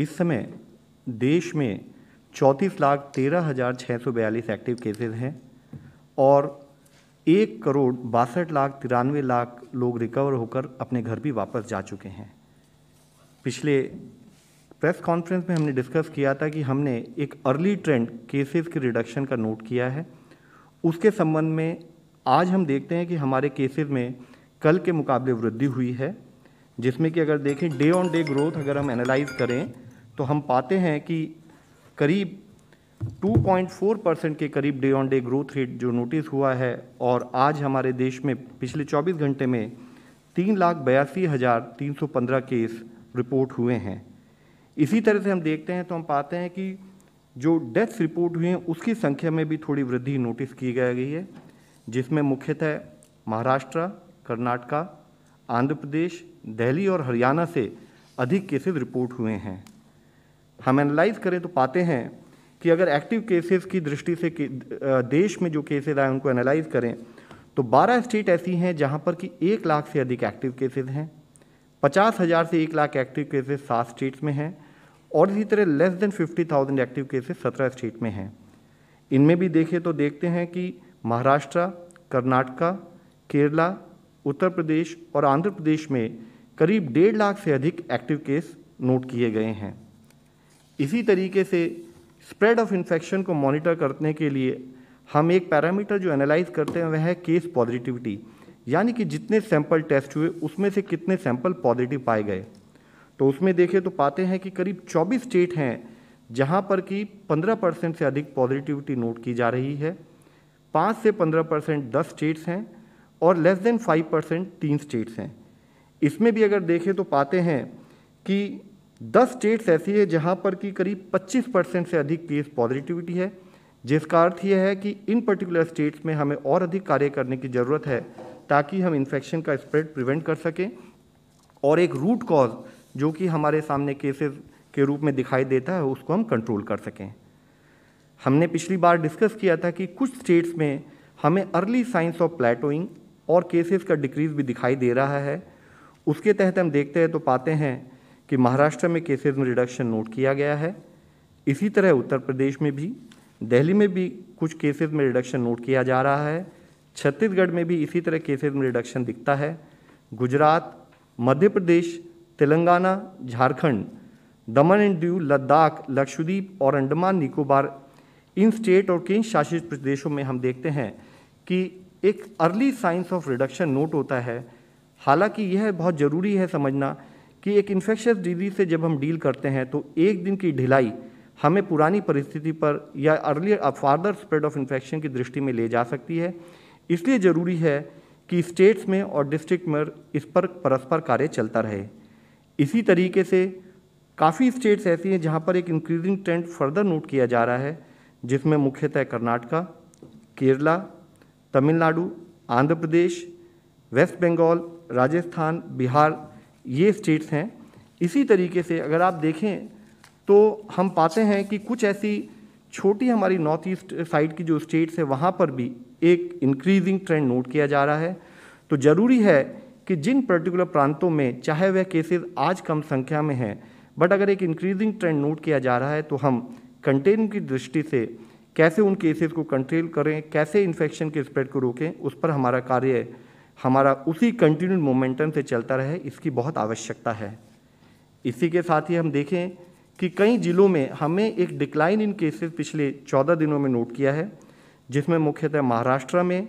इस समय देश में 34,13,642 एक्टिव केसेस हैं और 1,62,93,00,000 लोग रिकवर होकर अपने घर भी वापस जा चुके हैं। पिछले प्रेस कॉन्फ्रेंस में हमने डिस्कस किया था कि हमने एक अर्ली ट्रेंड केसेस के रिडक्शन का नोट किया है। उसके संबंध में आज हम देखते हैं कि हमारे केसेस में कल के मुकाबले वृद्धि हुई है, जिसमें कि अगर देखें डे ऑन डे ग्रोथ अगर हम एनालाइज करें तो हम पाते हैं कि करीब 2.4% के करीब day on day growth rate जो नोटिस हुआ है और आज हमारे देश में पिछले 24 घंटे में 3,82,315 केस रिपोर्ट हुए हैं। इसी तरह से हम देखते हैं तो हम पाते हैं कि जो डेथ्स रिपोर्ट हुए हैं उसकी संख्या में भी थोड़ी वृद्धि नोटिस की गई है, जिसमें मुख्यतः महाराष्ट्र, कर्नाटका, आंध्र प्रदेश, दिल्ली और हरियाणा से अधिक केसेस रिपोर्ट हुए हैं। हम एनालाइज करें तो पाते हैं कि अगर एक्टिव केसेस की दृष्टि से देश में जो केसेस आए उनको एनालाइज करें तो 12 स्टेट ऐसी हैं जहां पर कि 1 लाख से अधिक एक्टिव केसेस हैं। 50,000 से 1 लाख एक्टिव केसेस 7 स्टेट्स में हैं और इसी तरह less than 50,000 active cases 17 state में हैं। इनमें भी देखें तो देखते हैं कि महाराष्ट्र, कर्नाटका, केरला, उत्तर प्रदेश और आंध्र प्रदेश में करीब 1.5 लाख से अधिक एक्टिव केस नोट किए गए हैं। इसी तरीके से स्प्रेड ऑफ इन्फेक्शन को मॉनिटर करने के लिए हम एक पैरामीटर जो एनालाइज करते हैं वह है केस पॉजिटिविटी, यानी कि जितने सैंपल टेस्ट हुए उसमें से कितने सैंपल पॉजिटिव पाए गए। तो उसमें देखें तो पाते हैं कि करीब 24 स्टेट हैं जहां पर कि 15% से अधिक पॉजिटिविटी नोट की जा रही है। 5 से 15% 10 स्टेट्स हैं और लेस देन 5% 3 स्टेट्स हैं। इसमें भी अगर देखें तो पाते हैं कि 10 स्टेट्स ऐसी है जहां पर कि करीब 25% से अधिक केस पॉजिटिविटी है, जिसका अर्थ यह है कि इन पर्टिकुलर स्टेट्स में हमें और अधिक कार्य करने की ज़रूरत है ताकि हम इन्फेक्शन का स्प्रेड प्रिवेंट कर सकें और एक रूट कॉज जो कि हमारे सामने केसेस के रूप में दिखाई देता है उसको हम कंट्रोल कर सकें। हमने पिछली बार डिस्कस किया था कि कुछ स्टेट्स में हमें अर्ली साइंस ऑफ प्लेटोइंग और केसेस का डिक्रीज भी दिखाई दे रहा है। उसके तहत हम देखते हैं तो पाते हैं कि महाराष्ट्र में केसेस में रिडक्शन नोट किया गया है। इसी तरह उत्तर प्रदेश में भी, दिल्ली में भी कुछ केसेस में रिडक्शन नोट किया जा रहा है। छत्तीसगढ़ में भी इसी तरह केसेस में रिडक्शन दिखता है। गुजरात, मध्य प्रदेश, तेलंगाना, झारखंड, दमन एंड दीव, लद्दाख, लक्षद्वीप और अंडमान निकोबार, इन स्टेट और केंद्र शासित प्रदेशों में हम देखते हैं कि एक early signs of reduction note होता है। हालांकि यह बहुत ज़रूरी है समझना कि एक इन्फेक्शियस डिजीज से जब हम डील करते हैं तो एक दिन की ढिलाई हमें पुरानी परिस्थिति पर या early farther spread of infection की दृष्टि में ले जा सकती है। इसलिए ज़रूरी है कि स्टेट्स में और डिस्ट्रिक्ट में इस पर परस्पर कार्य चलता रहे। इसी तरीके से काफ़ी स्टेट्स ऐसी हैं जहां पर एक इंक्रीजिंग ट्रेंड फर्दर नोट किया जा रहा है, जिसमें मुख्यतः कर्नाटका, केरला, तमिलनाडु, आंध्र प्रदेश, वेस्ट बंगाल, राजस्थान, बिहार, ये स्टेट्स हैं। इसी तरीके से अगर आप देखें तो हम पाते हैं कि कुछ ऐसी छोटी हमारी नॉर्थ ईस्ट साइड की जो स्टेट्स है वहाँ पर भी एक इंक्रीजिंग ट्रेंड नोट किया जा रहा है। तो ज़रूरी है कि जिन पर्टिकुलर प्रांतों में चाहे वह केसेस आज कम संख्या में हैं, बट अगर एक इंक्रीजिंग ट्रेंड नोट किया जा रहा है तो हम कंटेन की दृष्टि से कैसे उन केसेस को कंट्रोल करें, कैसे इन्फेक्शन के स्प्रेड को रोकें, उस पर हमारा कार्य हमारा उसी कंटिन्यूड मोमेंटम से चलता रहे, इसकी बहुत आवश्यकता है। इसी के साथ ही हम देखें कि कई जिलों में हमें एक डिक्लाइन इन केसेस पिछले 14 दिनों में नोट किया है, जिसमें मुख्यतः महाराष्ट्र में,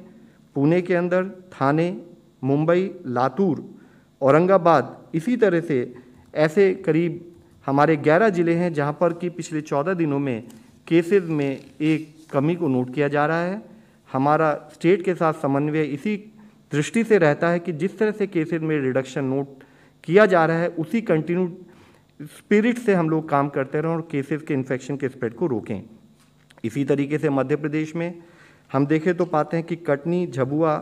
पुणे के अंदर, थाने, मुंबई, लातूर, औरंगाबाद, इसी तरह से ऐसे करीब हमारे 11 ज़िले हैं जहां पर कि पिछले 14 दिनों में केसेस में एक कमी को नोट किया जा रहा है। हमारा स्टेट के साथ समन्वय इसी दृष्टि से रहता है कि जिस तरह से केसेस में रिडक्शन नोट किया जा रहा है उसी कंटिन्यू स्पिरिट से हम लोग काम करते रहें और केसेस के इन्फेक्शन के स्प्रेड को रोकें। इसी तरीके से मध्य प्रदेश में हम देखें तो पाते हैं कि कटनी, झबुआ,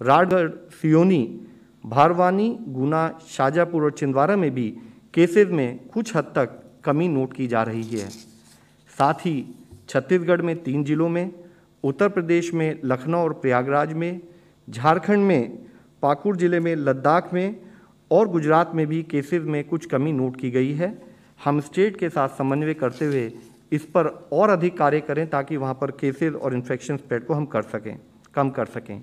राजगढ़, सियोनी, भारवानी, गुना, शाजापुर और छिंदवाड़ा में भी केसेस में कुछ हद तक कमी नोट की जा रही है। साथ ही छत्तीसगढ़ में 3 जिलों में, उत्तर प्रदेश में लखनऊ और प्रयागराज में, झारखंड में पाकुड़ जिले में, लद्दाख में और गुजरात में भी केसेस में कुछ कमी नोट की गई है। हम स्टेट के साथ समन्वय करते हुए इस पर और अधिक कार्य करें ताकि वहाँ पर केसेस और इन्फेक्शन स्प्रेड को हम कम कर सकें।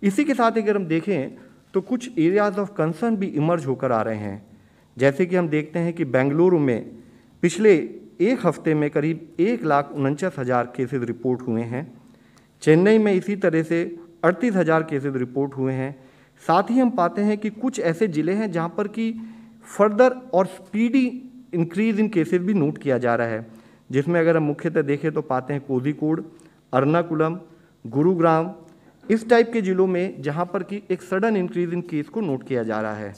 इसी के साथ अगर हम देखें तो कुछ एरियाज ऑफ कंसर्न भी इमर्ज होकर आ रहे हैं। जैसे कि हम देखते हैं कि बेंगलुरु में पिछले एक हफ्ते में करीब 1,49,000 केसेस रिपोर्ट हुए हैं। चेन्नई में इसी तरह से 38,000 केसेस रिपोर्ट हुए हैं। साथ ही हम पाते हैं कि कुछ ऐसे ज़िले हैं जहाँ पर कि फर्दर और स्पीडी इंक्रीज इन केसेस भी नोट किया जा रहा है, जिसमें अगर हम मुख्यतः देखें तो पाते हैं कोझिकोड, एर्नाकुलम, गुरुग्राम, इस टाइप के ज़िलों में जहाँ पर कि एक सडन इंक्रीज इन केस को नोट किया जा रहा है।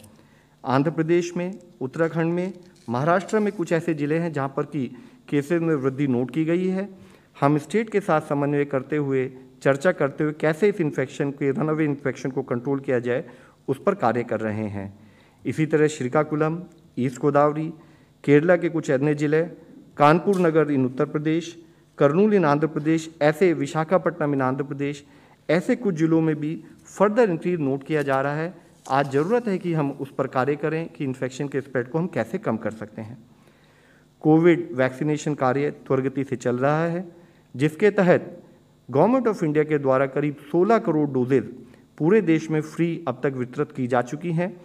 आंध्र प्रदेश में, उत्तराखंड में, महाराष्ट्र में कुछ ऐसे ज़िले हैं जहाँ पर कि केसेस में वृद्धि नोट की गई है। हम स्टेट के साथ समन्वय करते हुए, चर्चा करते हुए कैसे इस इन्फेक्शन के रनअवे इन्फेक्शन को कंट्रोल किया जाए उस पर कार्य कर रहे हैं। इसी तरह श्रीकाकुलम, ईस्ट गोदावरी, केरला के कुछ अन्य ज़िले, कानपुर नगर इन उत्तर प्रदेश, कर्नूल इन आंध्र प्रदेश, ऐसे विशाखापट्टनम इन आंध्र प्रदेश, ऐसे कुछ ज़िलों में भी फर्दर इंक्रीज नोट किया जा रहा है। आज ज़रूरत है कि हम उस पर कार्य करें कि इन्फेक्शन के स्प्रेड को हम कैसे कम कर सकते हैं। कोविड वैक्सीनेशन कार्य त्वरित से चल रहा है, जिसके तहत गवर्नमेंट ऑफ इंडिया के द्वारा करीब 16 करोड़ डोजेज पूरे देश में फ्री अब तक वितरित की जा चुकी हैं,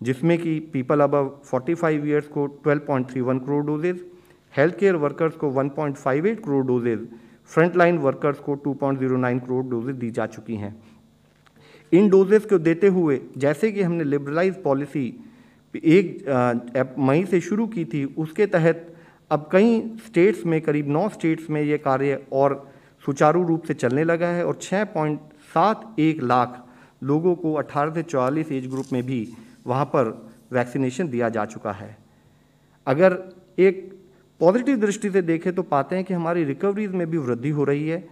जिसमें कि पीपल अबव 45 ईयर्स को 12.31 crore doses, health care workers को 1.58 करोड़ डोजेज, फ्रंटलाइन वर्कर्स को 2.09 करोड़ डोजेज दी जा चुकी हैं। इन डोजेस को देते हुए जैसे कि हमने लिबरलाइज पॉलिसी 1 मई से शुरू की थी, उसके तहत अब कई स्टेट्स में, करीब 9 स्टेट्स में ये कार्य और सुचारू रूप से चलने लगा है और 6.71 लाख लोगों को 18 से 44 एज ग्रुप में भी वहाँ पर वैक्सीनेशन दिया जा चुका है। अगर एक पॉजिटिव दृष्टि से देखें तो पाते हैं कि हमारी रिकवरीज में भी वृद्धि हो रही है,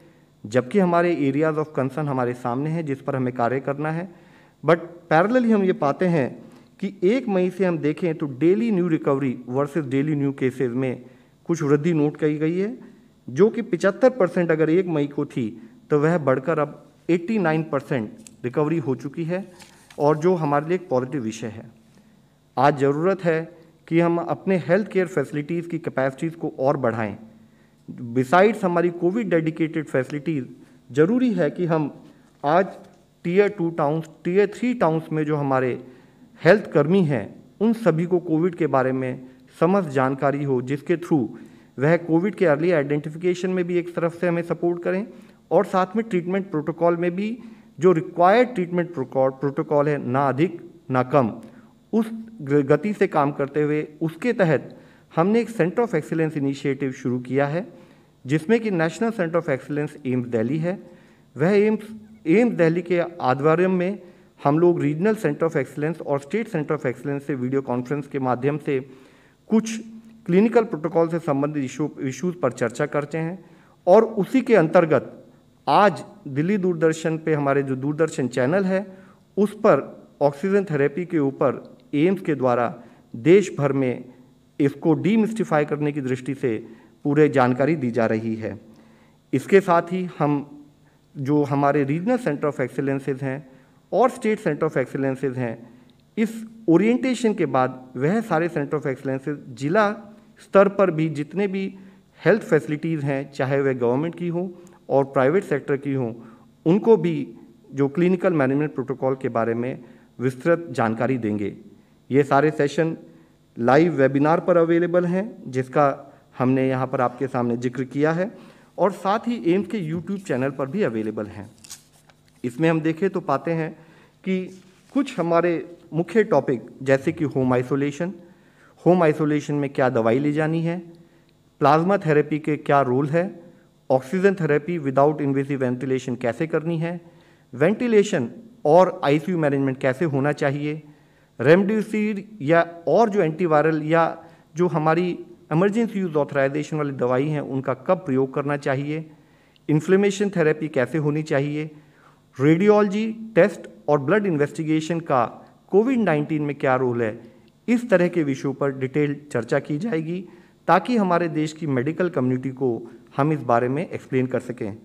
जबकि हमारे एरियाज ऑफ कंसर्न हमारे सामने हैं जिस पर हमें कार्य करना है। बट पैरेलली हम ये पाते हैं कि 1 मई से हम देखें तो daily new recovery versus daily new cases में कुछ वृद्धि नोट की गई है, जो कि 75% अगर 1 मई को थी तो वह बढ़कर अब 89% रिकवरी हो चुकी है, और जो हमारे लिए एक पॉजिटिव विषय है। आज ज़रूरत है कि हम अपने हेल्थ केयर फैसिलिटीज़ की कैपेसिटीज़ को और बढ़ाएं। बिसाइड्स हमारी कोविड डेडिकेटेड फैसिलिटीज़, ज़रूरी है कि हम आज टियर 2 टाउन्स, टियर 3 टाउन्स में जो हमारे हेल्थ कर्मी हैं उन सभी को कोविड के बारे में समस्त जानकारी हो, जिसके थ्रू वह कोविड के अर्ली आइडेंटिफिकेशन में भी एक तरफ से हमें सपोर्ट करें और साथ में ट्रीटमेंट प्रोटोकॉल में भी जो रिक्वायर्ड ट्रीटमेंट प्रोटोकॉल है, ना अधिक ना कम, उस गति से काम करते हुए उसके तहत हमने एक सेंटर ऑफ एक्सीलेंस इनिशिएटिव शुरू किया है, जिसमें कि national centre of excellence AIIMS Delhi है। वह एम्स दिल्ली के आध्वर्यम में हम लोग रीजनल सेंटर ऑफ एक्सीलेंस और स्टेट सेंटर ऑफ एक्सीलेंस से वीडियो कॉन्फ्रेंस के माध्यम से कुछ क्लिनिकल प्रोटोकॉल से संबंधित इश्यूज़ पर चर्चा करते हैं, और उसी के अंतर्गत आज दिल्ली दूरदर्शन पे हमारे जो दूरदर्शन चैनल है उस पर ऑक्सीजन थेरेपी के ऊपर एम्स के द्वारा देश भर में इसको डीमिस्टिफाई करने की दृष्टि से पूरे जानकारी दी जा रही है। इसके साथ ही हम जो हमारे रीजनल सेंटर ऑफ एक्सीलेंसेज हैं और स्टेट सेंटर ऑफ एक्सीलेंसेज हैं, इस ओरिएंटेशन के बाद वह सारे सेंटर ऑफ एक्सीलेंसेज जिला स्तर पर भी जितने भी हेल्थ फैसिलिटीज़ हैं, चाहे वह गवर्नमेंट की हो और प्राइवेट सेक्टर की हो, उनको भी जो क्लिनिकल मैनेजमेंट प्रोटोकॉल के बारे में विस्तृत जानकारी देंगे। ये सारे सेशन लाइव वेबिनार पर अवेलेबल हैं, जिसका हमने यहाँ पर आपके सामने जिक्र किया है, और साथ ही एम्स के यूट्यूब चैनल पर भी अवेलेबल हैं। इसमें हम देखें तो पाते हैं कि कुछ हमारे मुख्य टॉपिक जैसे कि होम आइसोलेशन में क्या दवाई ली जानी है, प्लाज्मा थेरेपी के क्या रोल है, oxygen therapy without invasive ventilation कैसे करनी है, वेंटिलेशन और आईसीयू मैनेजमेंट कैसे होना चाहिए, रेमडेसिविर या और जो एंटीवायरल या जो हमारी इमरजेंसी यूज ऑथराइजेशन वाली दवाई हैं उनका कब प्रयोग करना चाहिए, इन्फ्लेमेशन थेरेपी कैसे होनी चाहिए, रेडियोलॉजी टेस्ट और ब्लड इन्वेस्टिगेशन का कोविड-19 में क्या रोल है, इस तरह के विषयों पर डिटेल चर्चा की जाएगी ताकि हमारे देश की मेडिकल कम्युनिटी को हम इस बारे में एक्सप्लेन कर सकें।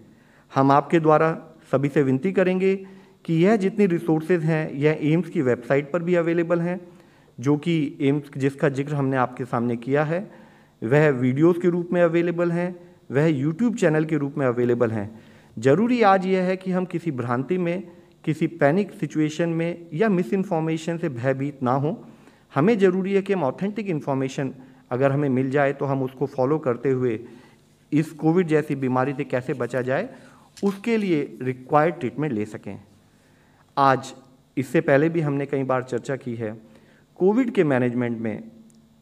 हम आपके द्वारा सभी से विनती करेंगे कि यह जितनी रिसोर्सेज हैं यह एम्स की वेबसाइट पर भी अवेलेबल हैं। जो कि एम्स जिसका जिक्र हमने आपके सामने किया है, वह वीडियोस के रूप में अवेलेबल हैं, वह यूट्यूब चैनल के रूप में अवेलेबल हैं। ज़रूरी आज यह है कि हम किसी भ्रांति में, किसी पैनिक सिचुएशन में या मिस इन्फॉर्मेशन से भयभीत ना हो। हमें ज़रूरी है कि हम ऑथेंटिक इन्फॉर्मेशन अगर हमें मिल जाए तो हम उसको फॉलो करते हुए इस कोविड जैसी बीमारी से कैसे बचा जाए, उसके लिए रिक्वायर्ड ट्रीटमेंट ले सकें। आज इससे पहले भी हमने कई बार चर्चा की है, कोविड के मैनेजमेंट में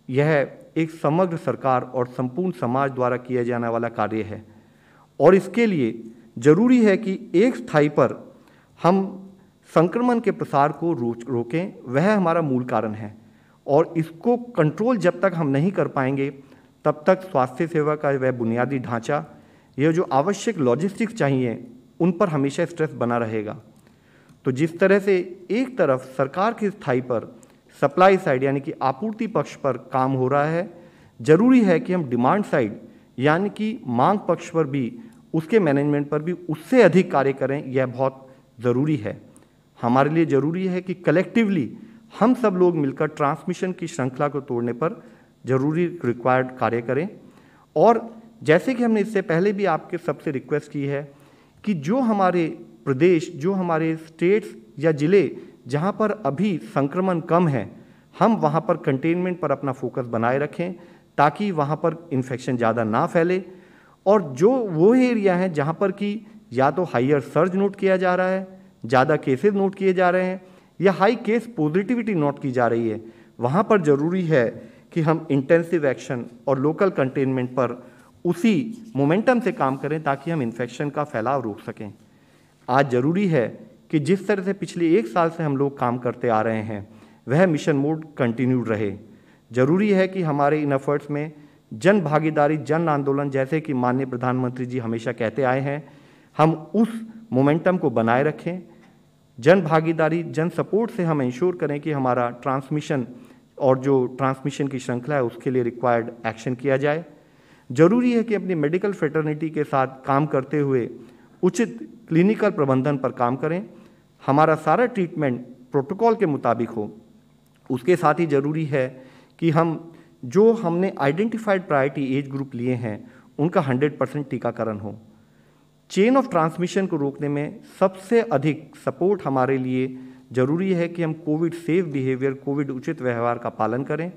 यह एक समग्र सरकार और संपूर्ण समाज द्वारा किया जाने वाला कार्य है और इसके लिए जरूरी है कि एक स्थाई पर हम संक्रमण के प्रसार को रोकें, वह हमारा मूल कारण है और इसको कंट्रोल जब तक हम नहीं कर पाएंगे तब तक स्वास्थ्य सेवा का वह बुनियादी ढांचा, यह जो आवश्यक लॉजिस्टिक्स चाहिए, उन पर हमेशा स्ट्रेस बना रहेगा। तो जिस तरह से एक तरफ सरकार की स्थाई पर सप्लाई साइड यानी कि आपूर्ति पक्ष पर काम हो रहा है, जरूरी है कि हम डिमांड साइड यानी कि मांग पक्ष पर भी, उसके मैनेजमेंट पर भी उससे अधिक कार्य करें। यह बहुत ज़रूरी है। हमारे लिए ज़रूरी है कि कलेक्टिवली हम सब लोग मिलकर ट्रांसमिशन की श्रृंखला को तोड़ने पर जरूरी रिक्वायर्ड कार्य करें। और जैसे कि हमने इससे पहले भी आपके सबसे रिक्वेस्ट की है कि जो हमारे प्रदेश, जो हमारे स्टेट्स या ज़िले जहाँ पर अभी संक्रमण कम है, हम वहाँ पर कंटेनमेंट पर अपना फोकस बनाए रखें ताकि वहाँ पर इन्फेक्शन ज़्यादा ना फैले। और जो वो एरिया हैं जहाँ पर कि या तो हाइयर सर्ज नोट किया जा रहा है, ज़्यादा केसेस नोट किए जा रहे हैं या हाई केस पॉजिटिविटी नोट की जा रही है, वहाँ पर ज़रूरी है कि हम इंटेंसिव एक्शन और लोकल कंटेनमेंट पर उसी मोमेंटम से काम करें ताकि हम इन्फेक्शन का फैलाव रोक सकें। आज ज़रूरी है कि जिस तरह से पिछले 1 साल से हम लोग काम करते आ रहे हैं, वह मिशन मोड कंटिन्यूड रहे। ज़रूरी है कि हमारे इन एफर्ट्स में जन भागीदारी, जन आंदोलन, जैसे कि माननीय प्रधानमंत्री जी हमेशा कहते आए हैं, हम उस मोमेंटम को बनाए रखें। जन भागीदारी, जन सपोर्ट से हम इंश्योर करें कि हमारा ट्रांसमिशन और जो ट्रांसमिशन की श्रृंखला है उसके लिए रिक्वायर्ड एक्शन किया जाए। जरूरी है कि अपनी मेडिकल फ्रेटर्निटी के साथ काम करते हुए उचित क्लिनिकल प्रबंधन पर काम करें। हमारा सारा ट्रीटमेंट प्रोटोकॉल के मुताबिक हो। उसके साथ ही ज़रूरी है कि हम जो हमने आइडेंटिफाइड प्रायोरिटी एज ग्रुप लिए हैं उनका 100% टीकाकरण हो। चेन ऑफ ट्रांसमिशन को रोकने में सबसे अधिक सपोर्ट हमारे लिए ज़रूरी है कि हम कोविड सेफ बिहेवियर, कोविड उचित व्यवहार का पालन करें।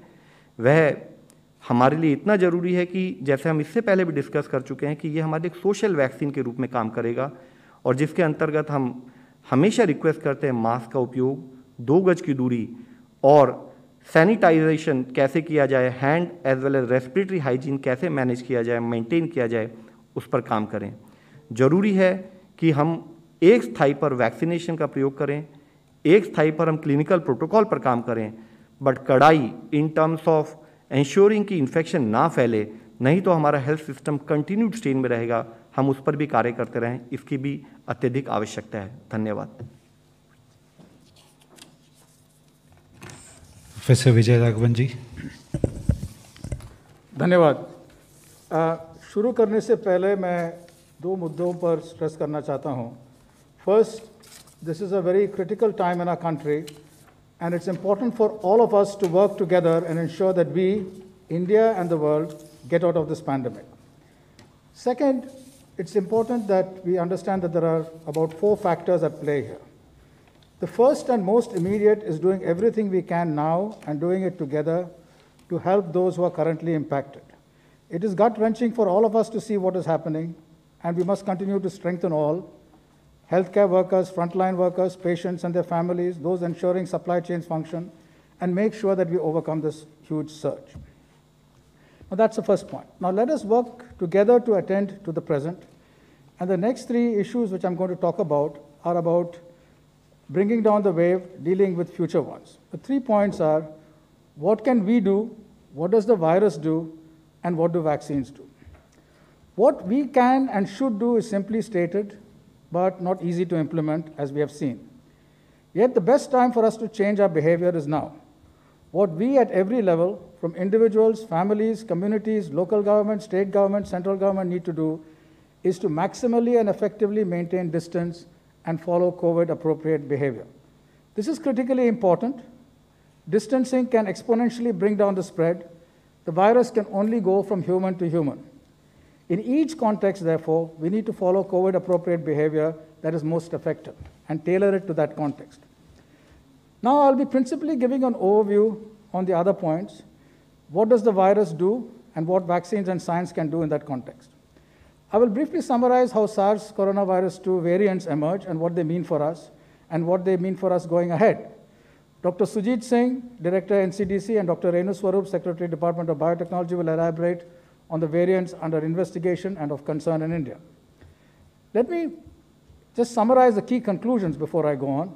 वह हमारे लिए इतना ज़रूरी है कि जैसे हम इससे पहले भी डिस्कस कर चुके हैं कि ये हमारे एक सोशल वैक्सीन के रूप में काम करेगा और जिसके अंतर्गत हम हमेशा रिक्वेस्ट करते हैं मास्क का उपयोग, 2 गज की दूरी और सैनिटाइजेशन कैसे किया जाए, hand as well as respiratory hygiene कैसे मैनेज किया जाए, मेंटेन किया जाए, उस पर काम करें। ज़रूरी है कि हम एक स्थाई पर वैक्सीनेशन का प्रयोग करें, एक स्थाई पर हम क्लिनिकल प्रोटोकॉल पर काम करें, बट कड़ाई इन टर्म्स ऑफ इंश्योरिंग कि इन्फेक्शन ना फैले, नहीं तो हमारा हेल्थ सिस्टम कंटिन्यूड स्ट्रेन में रहेगा। हम उस पर भी कार्य करते रहें, इसकी भी अत्यधिक आवश्यकता है। धन्यवाद। प्रोफेसर विजय राघवन जी। धन्यवाद। शुरू करने से पहले मैं 2 मुद्दों पर स्ट्रेस करना चाहता हूँ। First, this is a very critical time in our country, and it's important for all of us to work together and ensure that we, India and the world, get out of this pandemic. Second, it's important that we understand that there are about 4 factors at play here. The first and most immediate is doing everything we can now and doing it together to help those who are currently impacted. It is gut-wrenching for all of us to see what is happening, and we must continue to strengthen all healthcare workers, frontline workers, patients and their families, those ensuring supply chains function, and make sure that we overcome this huge surge. Now that's the first point. Now let us work together to attend to the present. And the next 3 issues which I'm going to talk about are about bringing down the wave, dealing with future ones. The 3 points are, what can we do, what does the virus do, and what do vaccines do? What we can and should do is simply stated, but not easy to implement, as we have seen. Yet the best time for us to change our behavior is now. What we at every level, from individuals, families, communities, local government, state government, central government need to do is to maximally and effectively maintain distance and follow COVID-appropriate behavior. This is critically important distancing can exponentially bring down the spread. The virus can only go from human to human. In each context, therefore, we need to follow COVID-appropriate behavior that is most effective and tailor it to that context. Now, I'll be principally giving an overview on the other points. What does the virus do, and what vaccines and science can do in that context? I will briefly summarize how SARS coronavirus 2 variants emerge and what they mean for us, and what they mean for us going ahead. Dr. Sujit Singh, Director NCDC, and Dr. Renu Swarup, Secretary, Department of Biotechnology, will elaborate on the variants under investigation and of concern in India. Let me just summarize the key conclusions before I go on.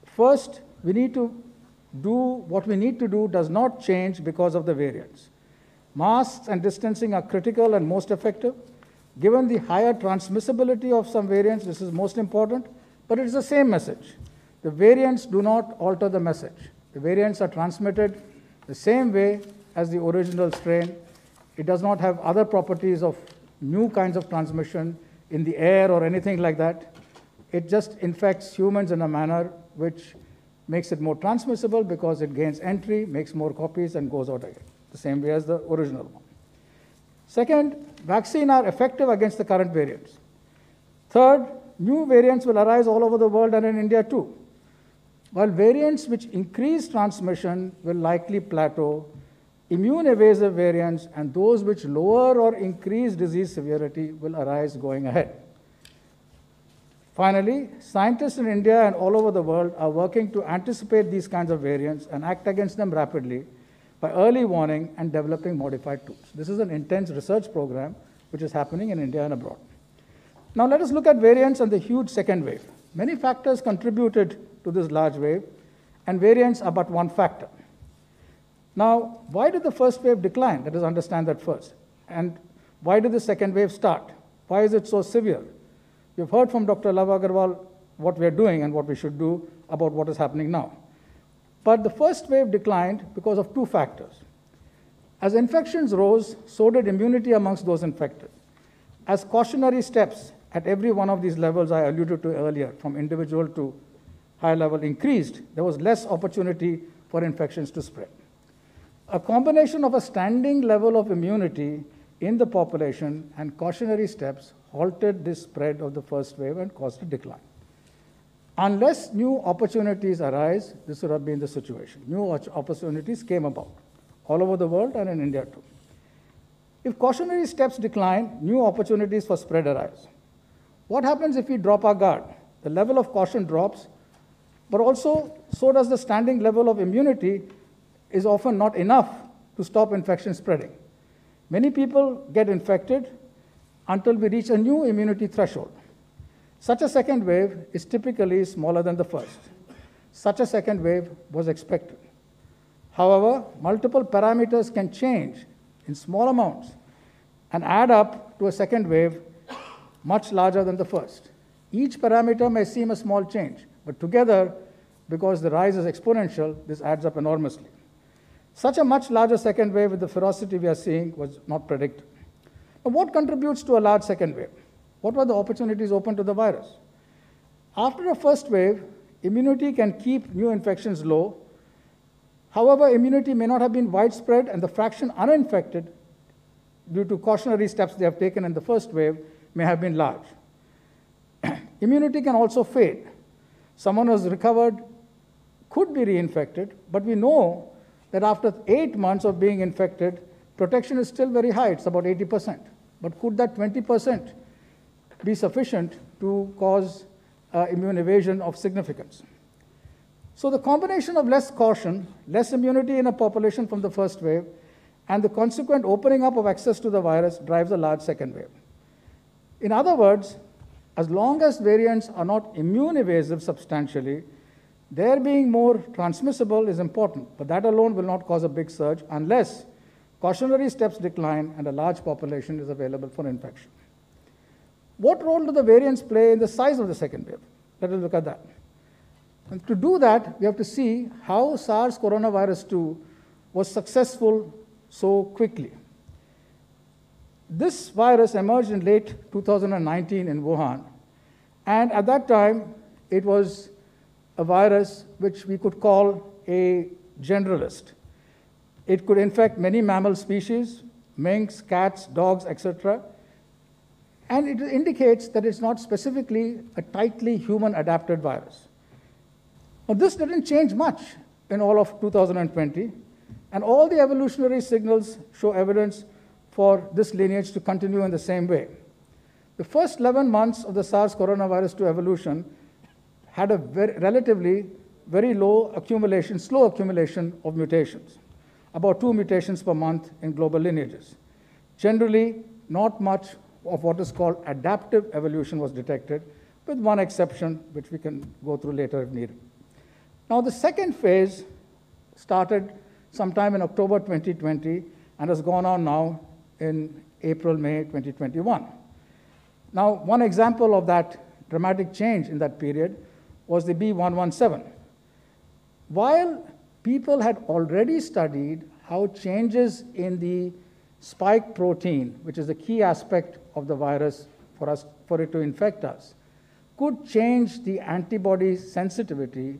First, we need to do what we need to do does not change because of the variants. Masks and distancing are critical and most effective. Given the higher transmissibility of some variants, this is most important, but it is the same message. The variants do not alter the message. The variants are transmitted the same way as the original strain. It does not have other properties of new kinds of transmission in the air or anything like that. It just infects humans in a manner which makes it more transmissible because it gains entry, makes more copies, and goes out again, the same way as the original one. Second, vaccines are effective against the current variants. Third, new variants will arise all over the world and in India too. While variants which increase transmission will likely plateau, immune-evasive variants and those which lower or increase disease severity will arise going ahead. Finally, scientists in India and all over the world are working to anticipate these kinds of variants and act against them rapidly by early warning and developing modified tools. This is an intense research program which is happening in India and abroad. Now let us look at variants and the huge second wave. Many factors contributed to this large wave, and variants are but one factor. Now, why did the first wave decline? Let us understand that first. And why did the second wave start? Why is it so severe? You've heard from Dr. Love Agarwal what we are doing and what we should do about what is happening now. But the first wave declined because of two factors. As infections rose, so did immunity amongst those infected. As cautionary steps at every one of these levels I alluded to earlier, from individual to high level increased, there was less opportunity for infections to spread. A combination of a standing level of immunity in the population and cautionary steps halted this spread of the first wave and caused a decline. Unless new opportunities arise, this would have been the situation. New opportunities came about all over the world and in India too. If cautionary steps decline, new opportunities for spread arise. What happens if we drop our guard? The level of caution drops, but also so does the standing level of immunity is often not enough to stop infection spreading. Many people get infected until we reach a new immunity threshold. Such a second wave is typically smaller than the first. Such a second wave was expected. However, multiple parameters can change in small amounts and add up to a second wave much larger than the first. Each parameter may seem a small change, but together, because the rise is exponential, this adds up enormously. Such a much larger second wave with the ferocity we are seeing was not predicted. Now, what contributes to a large second wave? What were the opportunities open to the virus? After a first wave, immunity can keep new infections low. However, immunity may not have been widespread, and the fraction uninfected, due to cautionary steps they have taken in the first wave, may have been large. Immunity can also fade. Someone who has recovered could be reinfected, but we know that after 8 months of being infected, protection is still very high. It's about 80%. But could that 20% be sufficient to cause immune evasion of significance? So the combination of less caution, less immunity in a population from the first wave, and the consequent opening up of access to the virus drives a large second wave. In other words, as long as variants are not immune evasive substantially, their being more transmissible is important, but that alone will not cause a big surge unless cautionary steps decline and a large population is available for infection. What role do the variants play in the size of the second wave? Let us look at that. And to do that, we have to see how SARS coronavirus 2 was successful so quickly. This virus emerged in late 2019 in Wuhan, and at that time, it was a virus which we could call a generalist. It could infect many mammal species, minks, cats, dogs, etc. And it indicates that it's not specifically a tightly human-adapted virus. Now, this didn't change much in all of 2020, and all the evolutionary signals show evidence for this lineage to continue in the same way. The first 11 months of the SARS coronavirus 2 evolution had a relatively very low accumulation, slow accumulation of mutations, about 2 mutations per month in global lineages. Generally, not much of what is called adaptive evolution was detected, with one exception, which we can go through later if needed. Now, the second phase started sometime in October 2020 and has gone on now in April, May 2021. Now, one example of that dramatic change in that period was the B117. While people had already studied how changes in the spike protein, which is a key aspect of the virus for it to infect us, could change the antibody sensitivity,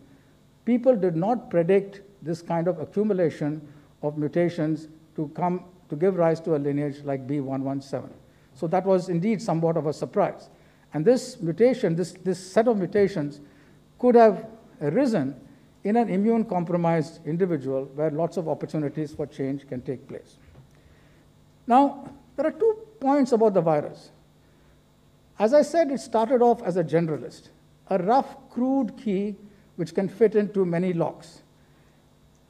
people did not predict this kind of accumulation of mutations to give rise to a lineage like B117. So that was indeed somewhat of a surprise. And this mutation, this set of mutations could have arisen in an immune-compromised individual where lots of opportunities for change can take place. Now, there are 2 points about the virus. As I said, it started off as a generalist, a rough, crude key which can fit into many locks.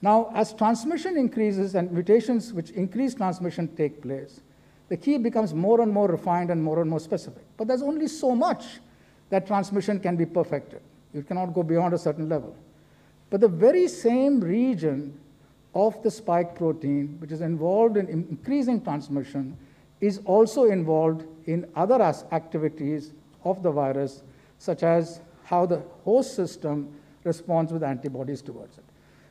Now, as transmission increases and mutations which increase transmission take place, the key becomes more and more refined and more specific. But there's only so much that transmission can be perfected. You cannot go beyond a certain level. But the very same region of the spike protein, which is involved in increasing transmission, is also involved in other activities of the virus, such as how the host system responds with antibodies towards it.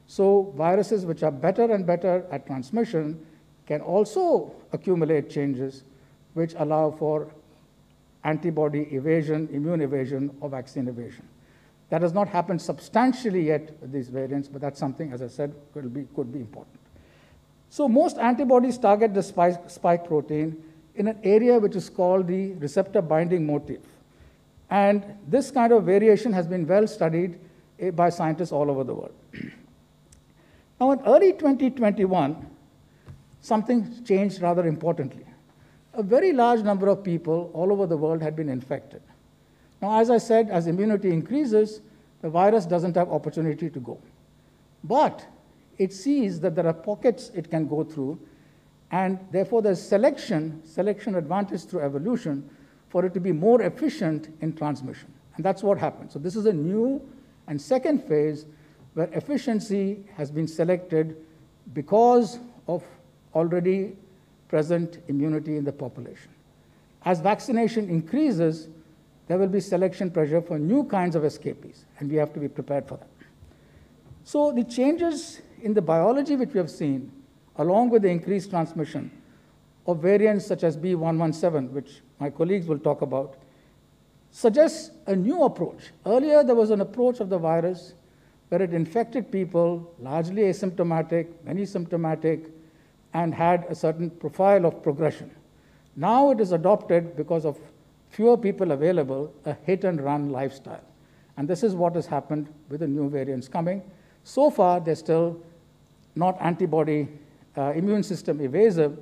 So viruses which are better and better at transmission can also accumulate changes which allow for antibody evasion, immune evasion, or vaccine evasion. That has not happened substantially yet with these variants, but that's something, as I said, could be important. So most antibodies target the spike protein in an area which is called the receptor binding motif. And this kind of variation has been well studied by scientists all over the world. Now, in early 2021, something changed rather importantly. A very large number of people all over the world had been infected. Now, as I said, as immunity increases, the virus doesn't have opportunity to go. But it sees that there are pockets it can go through, and therefore there's selection advantage through evolution for it to be more efficient in transmission. And that's what happened. So this is a new and second phase where efficiency has been selected because of already present immunity in the population. As vaccination increases, there will be selection pressure for new kinds of escapees, and we have to be prepared for that. So the changes in the biology which we have seen, along with the increased transmission of variants such as B117, which my colleagues will talk about, suggests a new approach. Earlier, there was an approach of the virus where it infected people, largely asymptomatic, many symptomatic, and had a certain profile of progression. Now it is adopted because of fewer people available, a hit-and-run lifestyle. And this is what has happened with the new variants coming. So far, they're still not antibody immune system evasive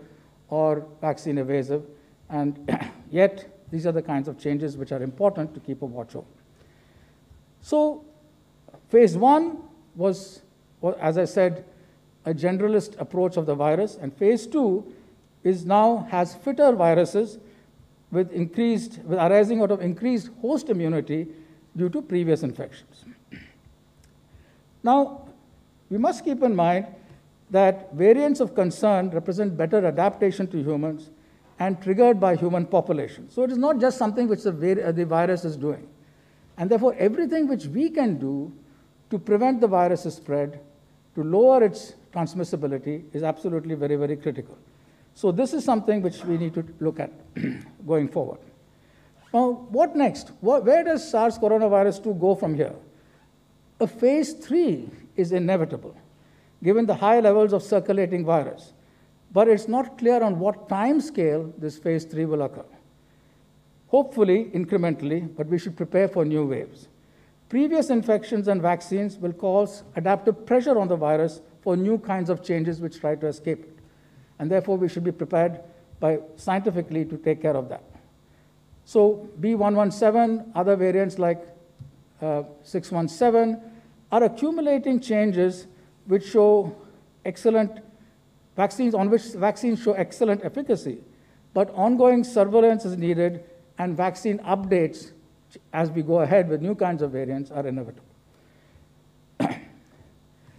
or vaccine evasive, and yet these are the kinds of changes which are important to keep a watch over. So phase 1 was, as I said, a generalist approach of the virus, and phase 2 has fitter viruses with arising out of increased host immunity due to previous infections. Now, we must keep in mind that variants of concern represent better adaptation to humans and triggered by human population. So it is not just something which the virus is doing. And therefore, everything which we can do to prevent the virus's spread, to lower its transmissibility, is absolutely very, very critical. So this is something which we need to look at going forward. Now, what next? Where does SARS coronavirus 2 go from here? A phase 3 is inevitable, given the high levels of circulating virus. But it's not clear on what time scale this phase 3 will occur. Hopefully, incrementally, but we should prepare for new waves. Previous infections and vaccines will cause adaptive pressure on the virus for new kinds of changes which try to escape it. And therefore, we should be prepared scientifically to take care of that. So B117, other variants like 617 are accumulating changes which show excellent vaccines, on which vaccines show excellent efficacy, but ongoing surveillance is needed and vaccine updates as we go ahead with new kinds of variants are inevitable.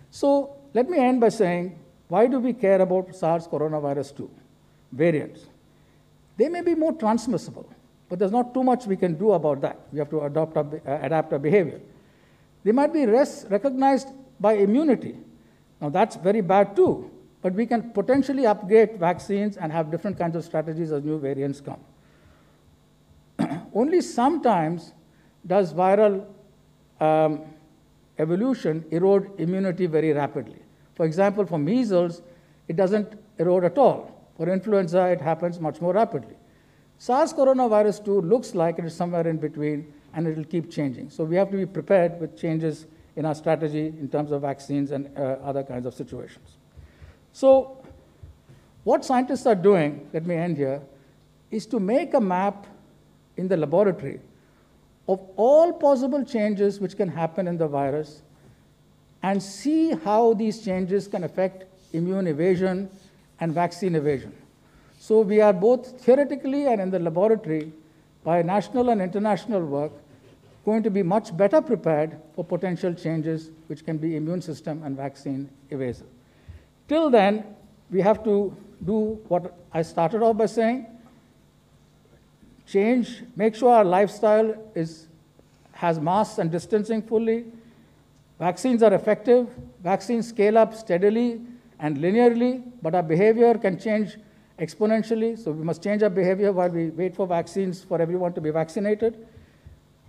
So let me end by saying, why do we care about SARS coronavirus 2 variants? They may be more transmissible, but there's not too much we can do about that. We have to adapt our behavior. They might be less recognized by immunity. Now that's very bad too, but we can potentially upgrade vaccines and have different kinds of strategies as new variants come. Only sometimes does viral evolution erode immunity very rapidly. For example, for measles, it doesn't erode at all. For influenza, it happens much more rapidly. SARS coronavirus 2 looks like it is somewhere in between, and it will keep changing. So we have to be prepared with changes in our strategy in terms of vaccines and other kinds of situations. So what scientists are doing, let me end here, is to make a map in the laboratory of all possible changes which can happen in the virus and see how these changes can affect immune evasion and vaccine evasion. So we are both theoretically and in the laboratory, by national and international work, going to be much better prepared for potential changes which can be immune system and vaccine evasive. Till then, we have to do what I started off by saying, change, make sure our lifestyle has masks and distancing fully. Vaccines are effective. Vaccines scale up steadily and linearly, but our behavior can change exponentially. So we must change our behavior while we wait for vaccines for everyone to be vaccinated.